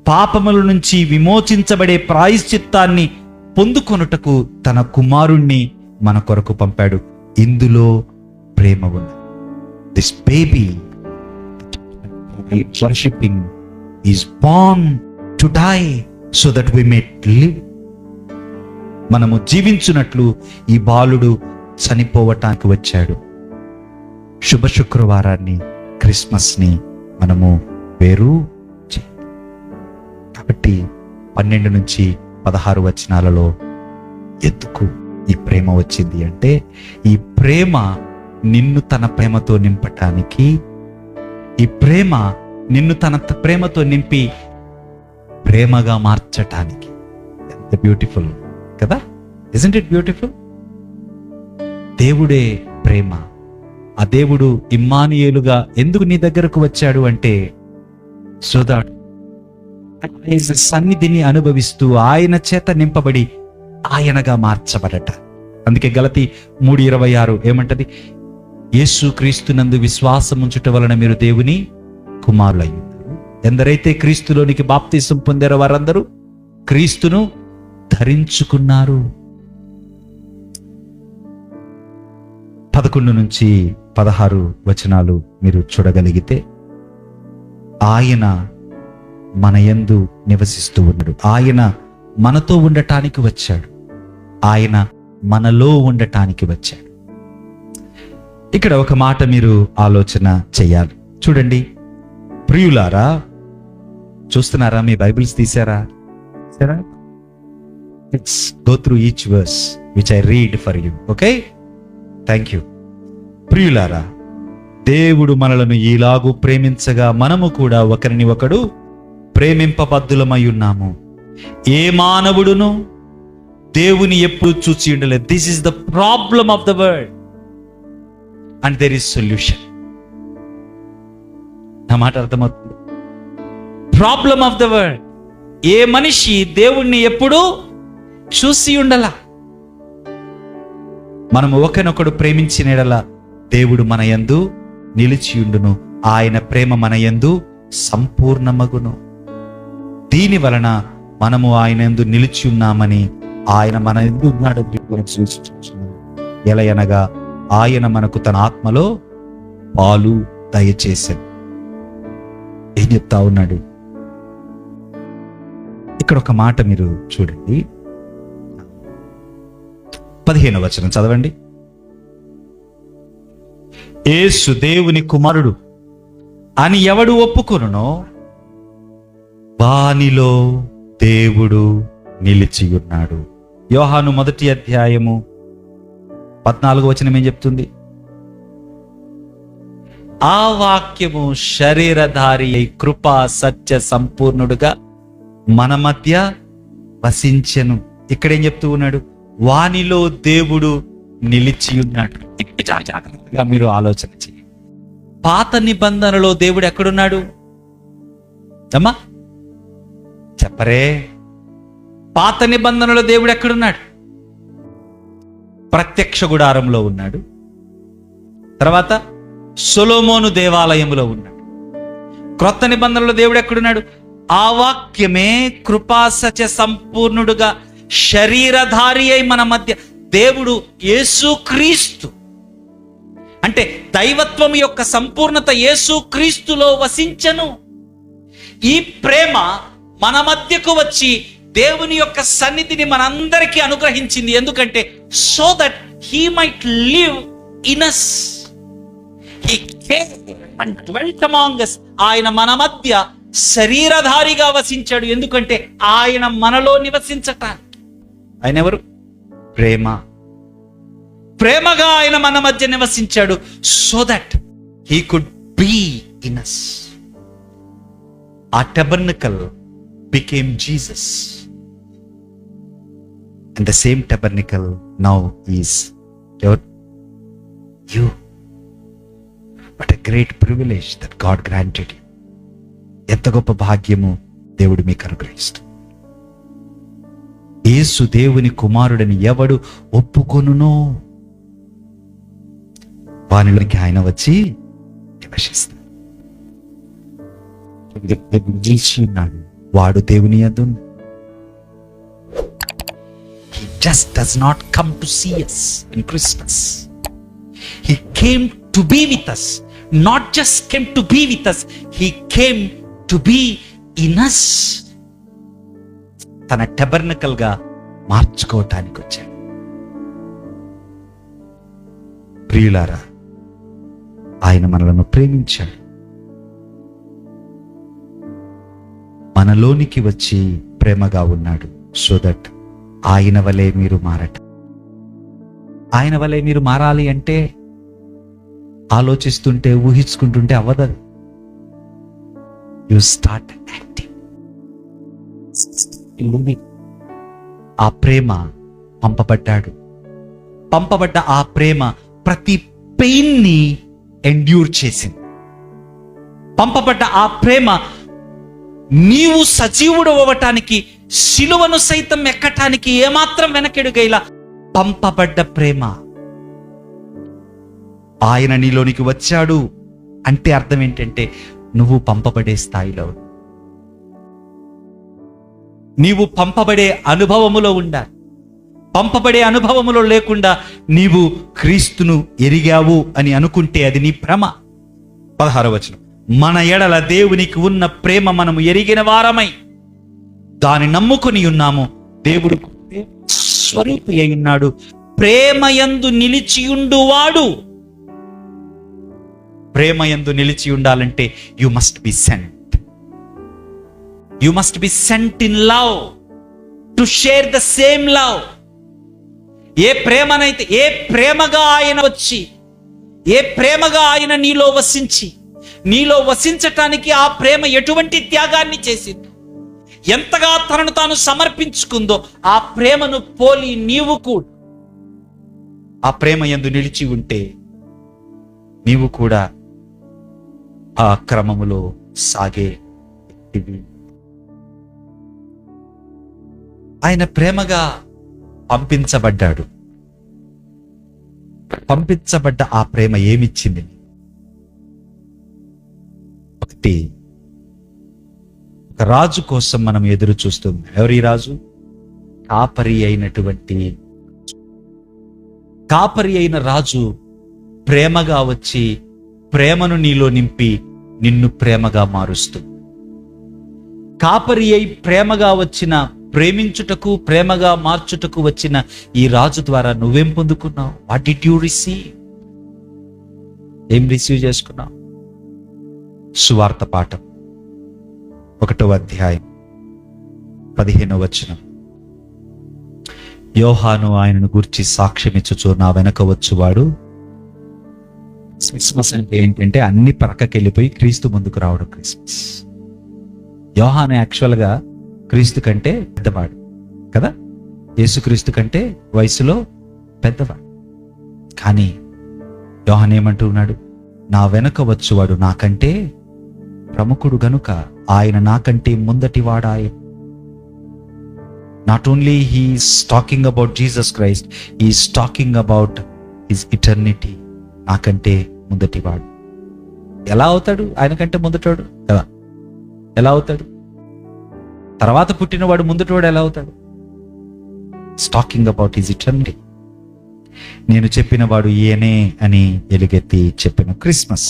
S1: పాపముల నుంచి విమోచించబడే ప్రాయశ్చిత్తాన్ని పొందుకొనుటకు తన కుమారుణ్ణి మన కొరకు పంపాడు. ఇందులో ప్రేమ ఉంది. This baby worshipping is born to die so that we may live. మనము జీవించున్నట్లు ఈ బాలుడు చనిపోవటానికి వచ్చాడు. శుభ శుక్రవారాన్ని, క్రిస్మస్ని మనము వేరు చేయదు. కాబట్టి 12 నుంచి 16 వచనాలలో ఎందుకు ఈ ప్రేమ వచ్చింది అంటే, ఈ ప్రేమ నిన్ను తన ప్రేమతో నింపటానికి, ఈ ప్రేమ నిన్ను తన ప్రేమతో నింపి ప్రేమగా మార్చటానికి. ఎంత బ్యూటిఫుల్ కదా, ఇజంట్ ఇట్ బ్యూటిఫుల్? దేవుడే ప్రేమ. ఆ దేవుడు ఇమ్మానుయేలుగా ఎందుకు నీ దగ్గరకు వచ్చాడు అంటే, సో దట్ సన్నిధిని అనుభవిస్తూ ఆయన చేత నింపబడి ఆయనగా మార్చబడట. అందుకే గలతీ 3:26 ఏమంటది? యేసు క్రీస్తునందు విశ్వాసం ఉంచుట వలన మీరు దేవుని కుమారులయ్యారు. ఎందరైతే క్రీస్తులోనికి బాప్తిసం పొందారో వారందరూ క్రీస్తును ధరించుకున్నారు. 11 నుంచి 16 వచనాలు మీరు చూడగలిగితే, ఆయన మన యందు నివసిస్తూ ఉన్నాడు. ఆయన మనతో ఉండటానికి వచ్చాడు. ఆయన మనలో ఉండటానికి వచ్చాడు. ఇక్కడ ఒక మాట మీరు ఆలోచన చేయాలి. చూడండి ప్రియులారా, చూస్తున్నారా? మీ బైబిల్స్ తీసారా? Let's go through each verse which I read for you. Okay, thank you. ప్రియులారా, దేవుడు మనలను ఈలాగు ప్రేమించగా మనము కూడా ఒకరిని ఒకడు ప్రేమింపబద్ధులమై ఉన్నాము. ఏ మానవుడును దేవుని ఎప్పుడు చూచి ఉండలేదు. This is the problem of the world and there is solution. నా మాట అర్థమవుతుంది? ప్రాబ్లమ్ ఆఫ్ ద వరల్డ్, ఏ మనిషి దేవుణ్ణి ఎప్పుడు చూసి ఉండలా. మనము ఒకరినొకడు ప్రేమించిన యెడల దేవుడు మన యందు నిలిచియుండును, ఆయన ప్రేమ మన యందు సంపూర్ణమగును. దీని వలన మనము ఆయన యందు నిలిచి ఉన్నామని ఆయన మన యందు ఉన్నాడు ఎలయనగా ఆయన మనకు తన ఆత్మలో పాలు దయచేశాడు. ఏం చెప్తా ఉన్నాడు ఇక్కడ? ఒక మాట మీరు చూడండి, 15వ వచనం చదవండి. యేసు దేవుని కుమారుడు అని ఎవడు ఒప్పుకొనునో వానిలో దేవుడు నిలిచి ఉన్నాడు. యోహాను 1వ అధ్యాయము 14వ వచనం ఏం చెప్తుంది? ఆ వాక్యము శరీరధారి అయి కృపా సత్య సంపూర్ణుడుగా మన మధ్య వసించెను. ఇక్కడేం చెప్తూ ఉన్నాడు? వానిలో దేవుడు నిలిచి ఉన్నాడు. జాగ్రత్తగా మీరు ఆలోచన చేయండి. పాత నిబంధనలో దేవుడు ఎక్కడున్నాడు అమ్మా? చెప్పరే. పాత నిబంధనలో దేవుడు ఎక్కడున్నాడు? ప్రత్యక్ష గుడారంలో ఉన్నాడు. తర్వాత సొలొమోను దేవాలయంలో ఉన్నాడు. క్రొత్త నిబంధనలో దేవుడు ఎక్కడున్నాడు? ఆ వాక్యమే కృపా సత్య సంపూర్ణుడుగా శరీరధారి అయి మన మధ్య. దేవుడు యేసుక్రీస్తు అంటే దైవత్వం యొక్క సంపూర్ణత యేసుక్రీస్తులో వసించెను. ఈ ప్రేమ మన మధ్యకు వచ్చి దేవుని యొక్క సన్నిధిని మనందరికీ అనుగ్రహించింది. ఎందుకంటే so that he might live in us. He came and dwelt among us. ఆయన మన మధ్య శరీరధారిగా వసించాడు. ఎందుకంటే ఆయన మనలో నివసించటానికి. ఆయన ఎవరు? ప్రేమ. ప్రేమగా ఆయన మన మధ్య నివసించాడు. So that he could be in us. ఆ tabernacle became Jesus. And the same tabernacle now is you. What a great privilege that God granted you. ఎంత గొప్ప భాగ్యము దేవుడు మీకు అనుగ్రహిస్తాడు. యేసు దేవుని కుమారుడని ఎవడు ఒప్పుకొనునో వానిలోకి ఆయన వచ్చి నివసిస్తాడు. వాడు దేవుని యందు. He just does not come to see us in Christmas. He came to be with us. Not just came to be with us, he came to be in us. తన టెబర్నకల్ గా మార్చుకోవటానికి వచ్చాడు. ప్రియులారా, ఆయన మనలను ప్రేమించాడు. మనలోనికి వచ్చి ప్రేమగా ఉన్నాడు. సో దట్ ఆయన వలె మీరు మారట. ఆయన వలె మీరు మారాలి అంటే ఆలోచిస్తుంటే, ఊహించుకుంటుంటే అవ్వదు. You start acting. ఆ ప్రేమ పంపబడ్డ ఆ ప్రేమ ప్రతి పెయిన్ ని ఎండ్యూర్ చేసింది. పంపబడ్డ ఆ ప్రేమ నీవు సజీవుడు అవ్వటానికి, శిలువను సైతం ఎక్కటానికి ఏమాత్రం వెనకెడుగైలా పంపబడ్డ ప్రేమ. ఆయన నీలోనికి వచ్చాడు అంటే అర్థం ఏంటంటే నువ్వు పంపబడే స్థాయిలో, నీవు పంపబడే అనుభవములో ఉండాలి. పంపబడే అనుభవములో లేకుండా నీవు క్రీస్తును ఎరిగావు అని అనుకుంటే అది నీ భ్రమ. 16వ వచనం, మన ఎడల దేవునికి ఉన్న ప్రేమ మనము ఎరిగిన వారమై దాన్ని నమ్ముకొని ఉన్నాము. దేవుడు స్వరూపి అయి ఉన్నాడు. ప్రేమయందు నిలిచియుండువాడు. ప్రేమయందు నిలిచి ఉండాలంటే you must be sent. You must be sent in love to share the same love. ఏ ప్రేమనైతే, ఏ ప్రేమగా ఆయన వచ్చి, ఏ ప్రేమగా ఆయన నీలో వసించి, నీలో వసించటానికి ఆ ప్రేమ ఎటువంటి త్యాగాన్ని చేసింది, ఎంతగా తనను తాను సమర్పించుకుందో, ఆ ప్రేమను పోలి నీవు కూడా ఆ ప్రేమ యందు నిలిచి ఉంటే నీవు కూడా ఆ క్రమములో సాగే. ఆయన ప్రేమగా పంపించబడ్డాడు. పంపించబడ్డ ఆ ప్రేమ ఏమిచ్చింది? ఒకటి, ఒక రాజు కోసం మనం ఎదురు చూస్తున్నాం. ఎవరి రాజు? కాపరి అయిన రాజు ప్రేమగా వచ్చి ప్రేమను నీలో నింపి నిన్ను ప్రేమగా మారుస్తూ. కాపరి అయి ప్రేమగా వచ్చిన, ప్రేమించుటకు, ప్రేమగా మార్చుటకు వచ్చిన ఈ రాజు ద్వారా నువ్వేం పొందుకున్నావు? What did you receive? ఏం రిసీవ్ చేసుకున్నావు? సువార్త పాఠం 1వ అధ్యాయం 15వ వచనం. యోహాను ఆయనను గూర్చి సాక్ష్యమిచ్చుచు, నా వెనక వచ్చువాడు. క్రిస్మస్ అంటే ఏంటంటే అన్ని పక్కకెళ్ళిపోయి క్రీస్తు ముందుకు రావడం క్రిస్మస్. యోహాను యాక్చువల్గా క్రీస్తు కంటే పెద్దవాడు కదా, యేసుక్రీస్తు కంటే వయసులో పెద్దవాడు. కానీ యోహాను ఏమంటున్నాడు? నా వెనక వచ్చువాడు నాకంటే ప్రముఖుడు గనుక ఆయన నాకంటే ముందటివాడాయ. Not only he's talking about Jesus Christ, he's talking about his eternity. నాకంటే ముందటివాడు. ఎలా అవుతాడు? ఆయన కంటే ముందటోడు కదా. ఎలా అవుతాడు? తర్వాత పుట్టినవాడు ముందటోడు ఎలా అవుతాడు? Talking about his eternity. నేను చెప్పిన వాడు ఈయనే అని ఎలుగెత్తి చెప్పిన Christmas.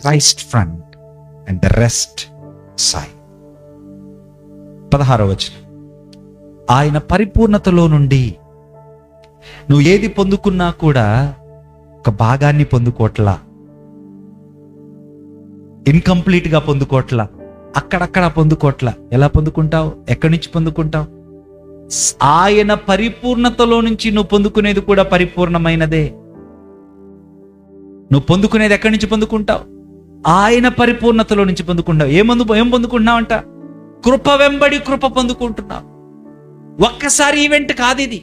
S1: Christ front and the rest side. 16వ వచనం, ఆయన పరిపూర్ణతలో నుండి నువ్వు ఏది పొందుకున్నా కూడా ఒక భాగాన్ని పొందుకోవట్లా, ఇన్కంప్లీట్ గా పొందుకోవట్లా, అక్కడక్కడ పొందుకోవట్లా. ఎలా పొందుకుంటావు? ఎక్కడి నుంచి పొందుకుంటావు? ఆయన పరిపూర్ణతలో నుంచి నువ్వు పొందుకునేది కూడా పరిపూర్ణమైనదే. నువ్వు పొందుకునేది ఎక్కడి నుంచి పొందుకుంటావు? ఆయన పరిపూర్ణతలో నుంచి పొందుకుంటావు. ఏం పొందుకుంటున్నావు అంట? కృప వెంబడి కృప పొందుకుంటున్నావు. ఒక్కసారి ఈవెంట్ కాదు ఇది.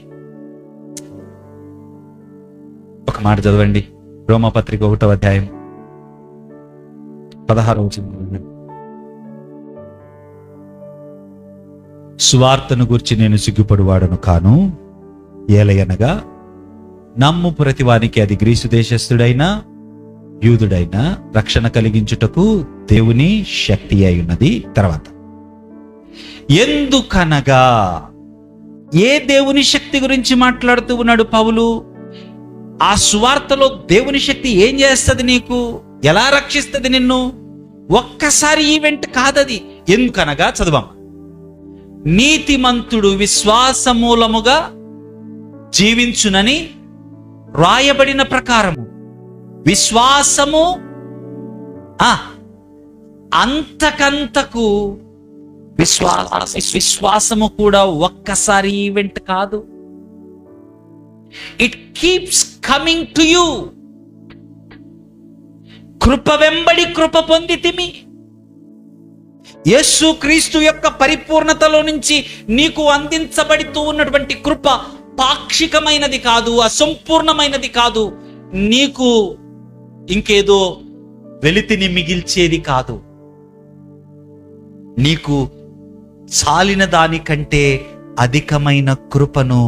S1: ఒక మాట చదవండి, రోమాపత్రిక 1వ అధ్యాయం 16వ వచనం. సువార్తను గురించి నేను సిగ్గుపడువాడను కాను, ఏలయనగా నమ్ము ప్రతివానికి అది గ్రీసు దేశస్థుడైనా యూదుడైనా రక్షణ కలిగించుటకు దేవుని శక్తి అయి ఉన్నది. తర్వాత, ఎందుకనగా, ఏ దేవుని శక్తి గురించి మాట్లాడుతూ ఉన్నాడు పౌలు? ఆ సువార్తలో దేవుని శక్తి ఏం చేస్తుంది? నీకు ఎలా రక్షిస్తుంది నిన్ను? ఒక్కసారి ఈవెంట్ కాదది. ఎందుకనగా, చదువమ్మ, నీతిమంతుడు విశ్వాసమూలముగా జీవించునని రాయబడిన ప్రకారము. విశ్వాసము అంతకంతకు విశ్వాసము కూడా ఒక్కసారి ఈవెంట్ కాదు. It keeps coming to you. కృప వెంబడి కృప పొందితిమి. యేసు క్రీస్తు యొక్క పరిపూర్ణతలో నుంచి నీకు అందించబడుతూ ఉన్నటువంటి కృప పాక్షికమైనది కాదు, అసంపూర్ణమైనది కాదు, నీకు ఇంకేదో వెలితిని మిగిల్చేది కాదు. నీకు చాలిన దానికంటే అధికమైన కృపను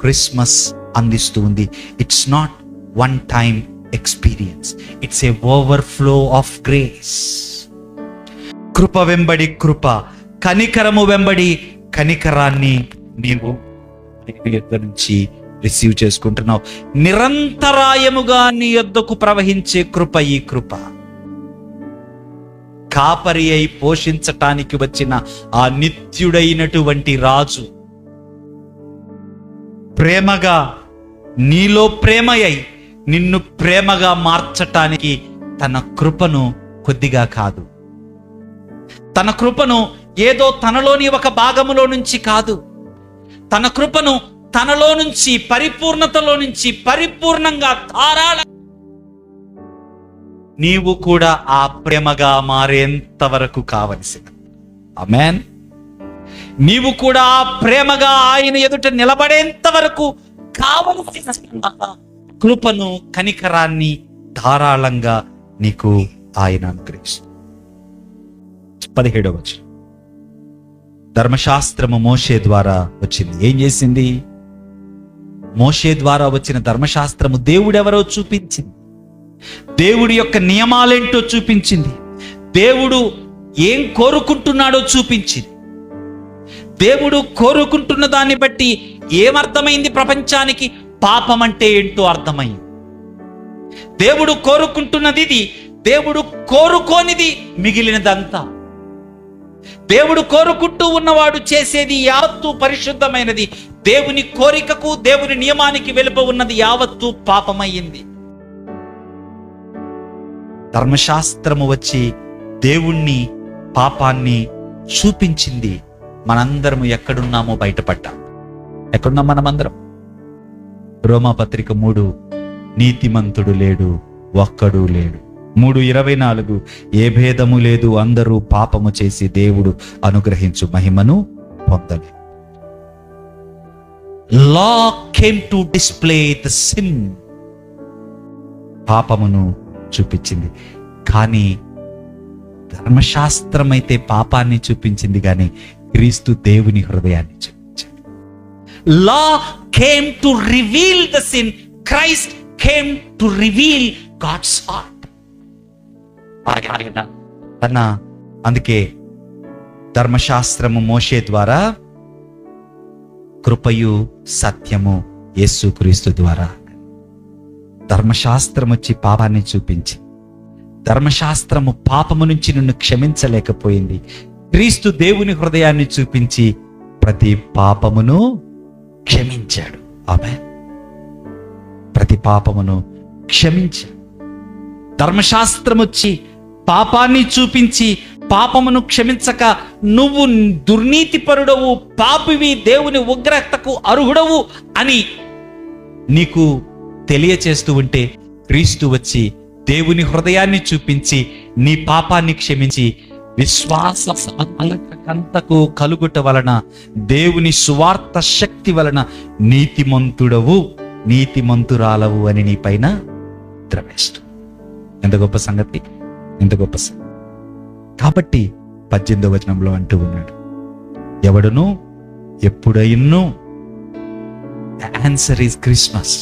S1: క్రిస్మస్ అందిస్తూ ఉంది. It's not one time experience, it's a overflow of grace. కృప వెంబడి కృప, కనికరము వెంబడి కనికరాన్ని నీవు యొద్ద నుంచి రిసీవ్ చేసుకుంటున్నావు. నిరంతరాయముగా నీ యొద్దకు ప్రవహించే కృప ఈ కృప. కాపరి అయి పోషించటానికి వచ్చిన ఆ నిత్యుడైనటువంటి రాజు ప్రేమగా నీలో ప్రేమయ్యి నిన్ను ప్రేమగా మార్చటానికి తన కృపను కొద్దిగా కాదు, తన కృపను ఏదో తనలోని ఒక భాగములో నుంచి కాదు, తన కృపను తనలో నుంచి, పరిపూర్ణతలో నుంచి పరిపూర్ణంగా ధారాళ నీవు కూడా ఆ ప్రేమగా మారేంత వరకు కావలసిన, ఆమేన్, నీవు కూడా ఆ ప్రేమగా ఆయన ఎదుట నిలబడేంత వరకు కావలసిన కృపను, కనికరాన్ని ధారాళంగా నీకు ఆయన అనుగ్రహిస్తాడు. 17వ వచనం. ధర్మశాస్త్రము మోషే ద్వారా వచ్చింది. ఏం చేసింది? మోషే ద్వారా వచ్చిన ధర్మశాస్త్రము దేవుడెవరో చూపించింది, దేవుడి యొక్క నియమాలేంటో చూపించింది, దేవుడు ఏం కోరుకుంటున్నాడో చూపించింది. దేవుడు కోరుకుంటున్న దాన్ని బట్టి ఏమర్థమైంది ప్రపంచానికి? పాపం అంటే ఏంటో అర్థమైంది. దేవుడు కోరుకుంటున్నది ఇది, దేవుడు కోరుకోనిది మిగిలినదంతా. దేవుడు కోరుకుంటూ ఉన్నవాడు చేసేది యావత్తు పరిశుద్ధమైనది, దేవుని కోరికకు, దేవుని నియమానికి వెలుప ఉన్నది యావత్తు పాపమయ్యింది. ధర్మశాస్త్రము వచ్చి దేవుణ్ణి, పాపాన్ని చూపించింది. మనందరము ఎక్కడున్నామో బయటపడ్డాం. ఎక్కడున్నాం మనమందరం? రోమాపత్రిక 3, నీతిమంతుడు లేడు, ఒక్కడూ లేడు. 3:24, ఏ భేదము లేదు, అందరూ పాపము చేసి దేవుడు అనుగ్రహించు మహిమను పొందలేదు. Law came to display the sin. పాపమును చూపించింది, కానీ ధర్మశాస్త్రం అయితే పాపాన్ని చూపించింది, కానీ క్రీస్తు దేవుని హృదయాన్ని చూపించాడు. Law came to reveal the sin, Christ came to reveal God's heart. అందుకే ధర్మశాస్త్రము మోషే ద్వారా, కృపయు సత్యము యేసుక్రీస్తు ద్వారా. ధర్మశాస్త్రం వచ్చి పాపాన్ని చూపించి, ధర్మశాస్త్రము పాపము నుంచి నిన్ను క్షమించలేకపోయింది. క్రీస్తు దేవుని హృదయాన్ని చూపించి ప్రతి పాపమును క్షమించాడు. ఆమేన్. ప్రతి పాపమును క్షమించాడు. ధర్మశాస్త్రం వచ్చి పాపాన్ని చూపించి పాపమును క్షమించక నువ్వు దుర్నీతిపరుడవు, పాపివి, దేవుని ఉగ్రతకు అర్హుడవు అని నీకు తెలియచేస్తూ ఉంటే, క్రీస్తు వచ్చి దేవుని హృదయాన్ని చూపించి నీ పాపాన్ని క్షమించి విశ్వాసంతకు కలుగుట వలన, దేవుని సువార్త శక్తి వలన నీతిమంతుడవు, నీతిమంతురాలవు అని నీ పైన ద్రవేస్తూ. ఎంత గొప్ప సంగతి, ఎంత గొప్ప సంగతి. కాబట్టి 18వ వచనంలో అంటూ ఉన్నాడు, ఎవడును ఎప్పుడైనను, the answer is Christmas.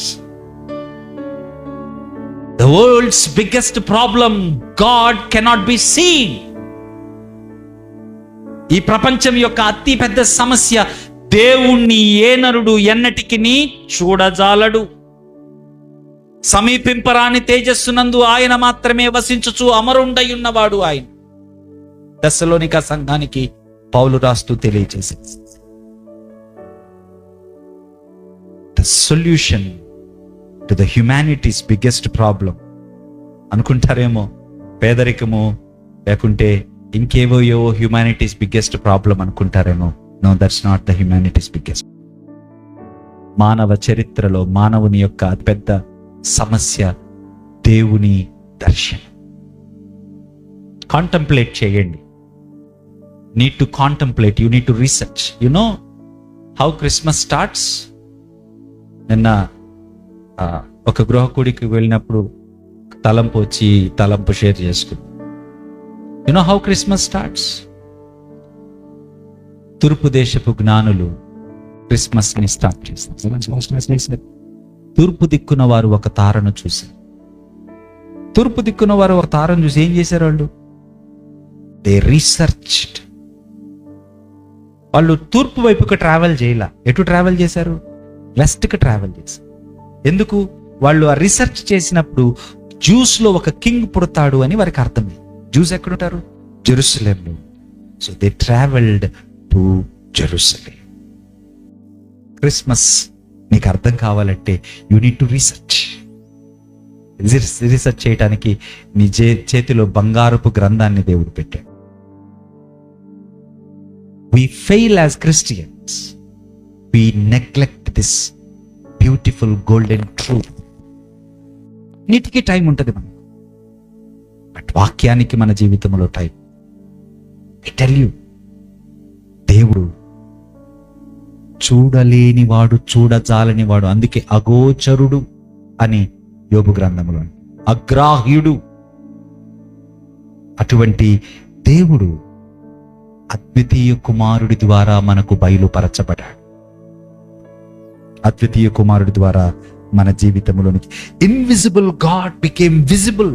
S1: The world's biggest problem, God cannot be seen. ఈ ప్రపంచం యొక్క అతి పెద్ద సమస్య, దేవుణ్ణి ఏ నరుడు ఎన్నటికి చూడజాలడు. సమీపింపరాని తేజస్సునందు ఆయన మాత్రమే వసించుచు అమరుండై ఉన్నవాడు ఆయన. తెస్సలోనిక సంఘానికి పౌలు రాస్తూ తెలియజేశాడు, the solution to the humanity's biggest problem. అనుకుంటారేమో పేదరికము, లేకుంటే ఇంకేవో హ్యుమానిటీస్ బిగ్గెస్ట్ ప్రాబ్లం అనుకుంటారేమో. No, that's not the humanity's biggest. మానవ చరిత్రలో మానవుని యొక్క అతిపెద్ద సమస్య దేవుని దర్శనం. కాంటంప్లేట్ చేయండి. Need to contemplate, you need to research. You know how Christmas starts. నిన్న ఒక గృహకుడికి వెళ్ళినప్పుడు తలంపు షేర్ చేసుకుంది. You know how Christmas starts. తూర్పు దేశపు జ్ఞానులు క్రిస్మస్ ని స్టార్ట్ చేస్తారు. తూర్పు దిక్కున వారు ఒక తారను చూశారు. ఏం చేశారు వాళ్ళు? They researched. వాళ్ళు తూర్పు వైపుకి ట్రావెల్ చేయాల. ఎటు ట్రావెల్ చేశారు? వెస్ట్కి ట్రావెల్ చేశారు. ఎందుకు? వాళ్ళు ఆ రీసెర్చ్ చేసినప్పుడు జ్యూస్ లో ఒక కింగ్ పుడతాడు అని వారికి అర్థమైంది. జ్యూస్ ఎక్కడుంటారు? జెరూసలేంలో. So they travelled to Jerusalem. Christmas నీకు అర్థం కావాలంటే you need to research. Research చేయడానికి నీ చేతిలో బంగారపు గ్రంథాన్ని దేవుడు పెట్టాడు. We fail as Christians. We neglect this beautiful golden truth. నీటికి టైం ఉంటుంది మనకు, బట్ వాక్యానికి మన జీవితంలో టైం. I tell you, దేవుడు చూడలేనివాడు, చూడజాలనివాడు. అందుకే అగోచరుడు అని యోబు గ్రంథంలో, అగ్రాహ్యుడు. అటువంటి దేవుడు అద్వితీయ కుమారుడి ద్వారా మనకు బయలుపరచబడ్డాడు. అద్వితీయ కుమారుడి ద్వారా మన జీవితంలోనికి ఇన్విజిబుల్ గాడ్ బికేమ్ విజిబుల్.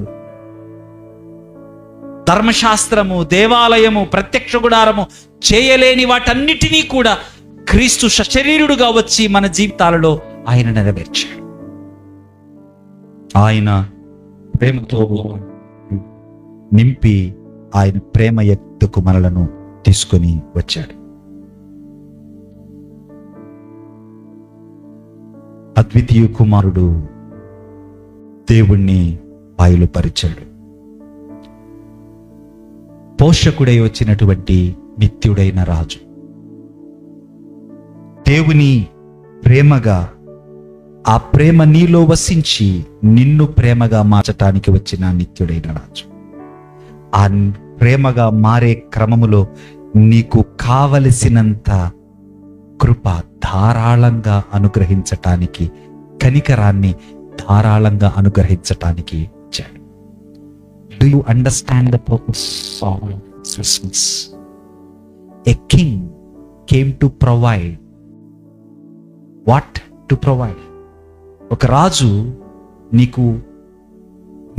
S1: ధర్మశాస్త్రము, దేవాలయము, ప్రత్యక్ష గుడారము చేయలేని వాటన్నిటినీ కూడా క్రీస్తు సశరీరుడుగా వచ్చి మన జీవితాలలో ఆయన నెరవేర్చాడు. ఆయన ప్రేమతో నింపి ఆయన ప్రేమ ఎత్తుకు మనలను తీసుకొని వచ్చాడు. అద్వితీయ కుమారుడు దేవుణ్ణి బయలుపరిచాడు. పోషకుడై వచ్చినటువంటి నిత్యుడైన రాజు, దేవుని ప్రేమగా, ఆ ప్రేమ నీలో వసించి నిన్ను ప్రేమగా మార్చటానికి వచ్చిన నిత్యుడైన రాజు. ఆ ప్రేమగా మారే క్రమములో నీకు కావలసినంత కృప ధారాళంగా అనుగ్రహించటానికి, కనికరాన్ని ధారాళంగా అనుగ్రహించటానికి వచ్చాడు. Do you understand the purpose of Christmas? A king came to provide. What to provide? ఒక రాజు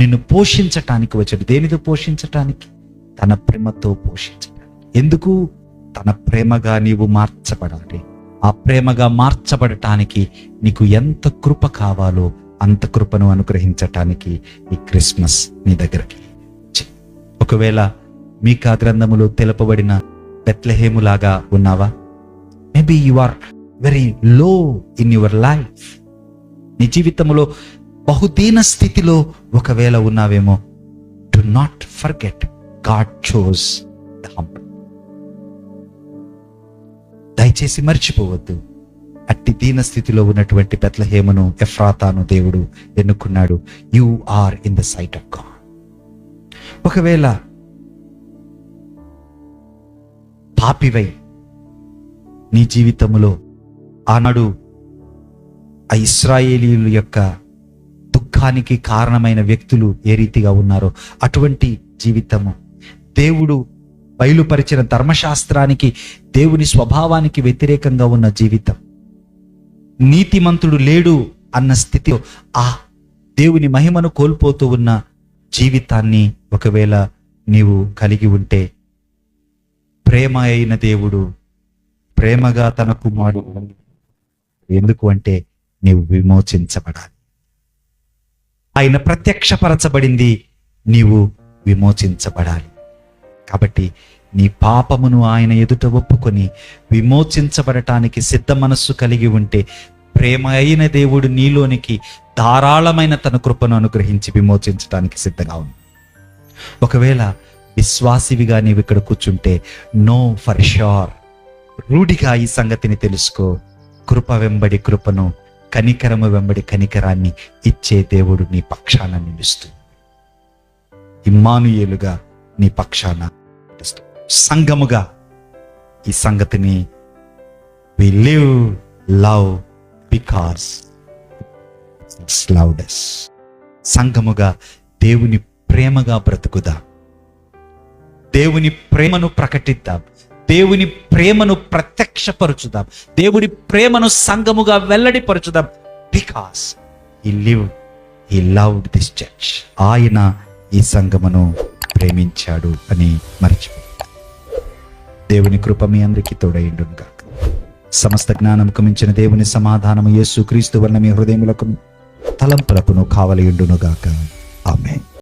S1: నిన్ను పోషించటానికి వచ్చాడు. దేనితో పోషించటానికి? తన ప్రేమతో పోషించటానికి. ఎందుకు? తన ప్రేమగా నీవు మార్చబడాలి. ఆ ప్రేమగా మార్చబడటానికి నీకు ఎంత కృప కావాలో అంత కృపను అనుగ్రహించటానికి ఈ క్రిస్మస్ నీ దగ్గరికి. ఒకవేళ మీకా గ్రంథములో తెలుపబడిన బెత్లెహేములాగా ఉన్నావా? Maybe you are very low in your life. నీ జీవితంలో బహుదీన స్థితిలో ఒకవేళ ఉన్నావేమో. Do not forget, God chose the humble. దయచేసి మర్చిపోవద్దు, అట్టి దీన స్థితిలో ఉన్నటువంటి బెత్లెహేమును, ఎఫ్రాతాను దేవుడు ఎన్నుకున్నాడు. You are in the sight of God. ఒకవేళ పాపివై నీ జీవితంలో ఆనాడు ఆ ఇశ్రాయేలీయుల యొక్క దుఃఖానికి కారణమైన వ్యక్తులు ఏ రీతిగా ఉన్నారో అటువంటి జీవితము, దేవుడు బయలుపరిచిన ధర్మశాస్త్రానికి, దేవుని స్వభావానికి వ్యతిరేకంగా ఉన్న జీవితం, నీతిమంతుడు లేడు అన్న స్థితిలో ఆ దేవుని మహిమను కోల్పోతూ ఉన్న జీవితాన్ని ఒకవేళ నీవు కలిగి ఉంటే, ప్రేమ అయిన దేవుడు ప్రేమగా తన కుమారుడు, ఎందుకు అంటే నీవు విమోచించబడాలి. ఆయన ప్రత్యక్షపరచబడింది, నీవు విమోచించబడాలి. కాబట్టి నీ పాపమును ఆయన ఎదుట ఒప్పుకొని విమోచించబడటానికి సిద్ధ మనస్సు కలిగి ఉంటే, ప్రేమ అయిన దేవుడు నీలోనికి ధారాళమైన తన కృపను అనుగ్రహించి విమోచించడానికి సిద్ధంగా ఉంది. ఒకవేళ విశ్వాసివిగా నీవు ఇక్కడ కూర్చుంటే నో ఫర్ ష్యూర్, రూఢిగా ఈ సంగతిని తెలుసుకో, కృప వెంబడి కృపను, కనికరము వెంబడి కనికరాన్ని ఇచ్చే దేవుడు నీ పక్షాన నిలుస్తూ, ఇమ్మానుయేలుగా నీ పక్షాన నిలుస్తూ, సంఘముగా ఈ సంగతిని we live love because it's loved us. సంఘముగా దేవుని ప్రేమగా బ్రతుకుదాం, దేవుని ప్రేమను ప్రకటిద్దాం, దేవుని ప్రేమను ప్రత్యక్షపరచుదాం, దేవుని ప్రేమను సంఘముగా వెల్లడిపరచుదాం. Because he loved this church. ఆయన ఈ సంఘమును ప్రేమించాడు అని మర్చిపో. దేవుని కృప మీ అందరికీ తోడైండును గాక. సమస్త జ్ఞానముకు మించిన దేవుని సమాధానము యేసు క్రీస్తు వలన మీ హృదయములకు తలంపులకును కావలియుండును గాక. ఆమేన్.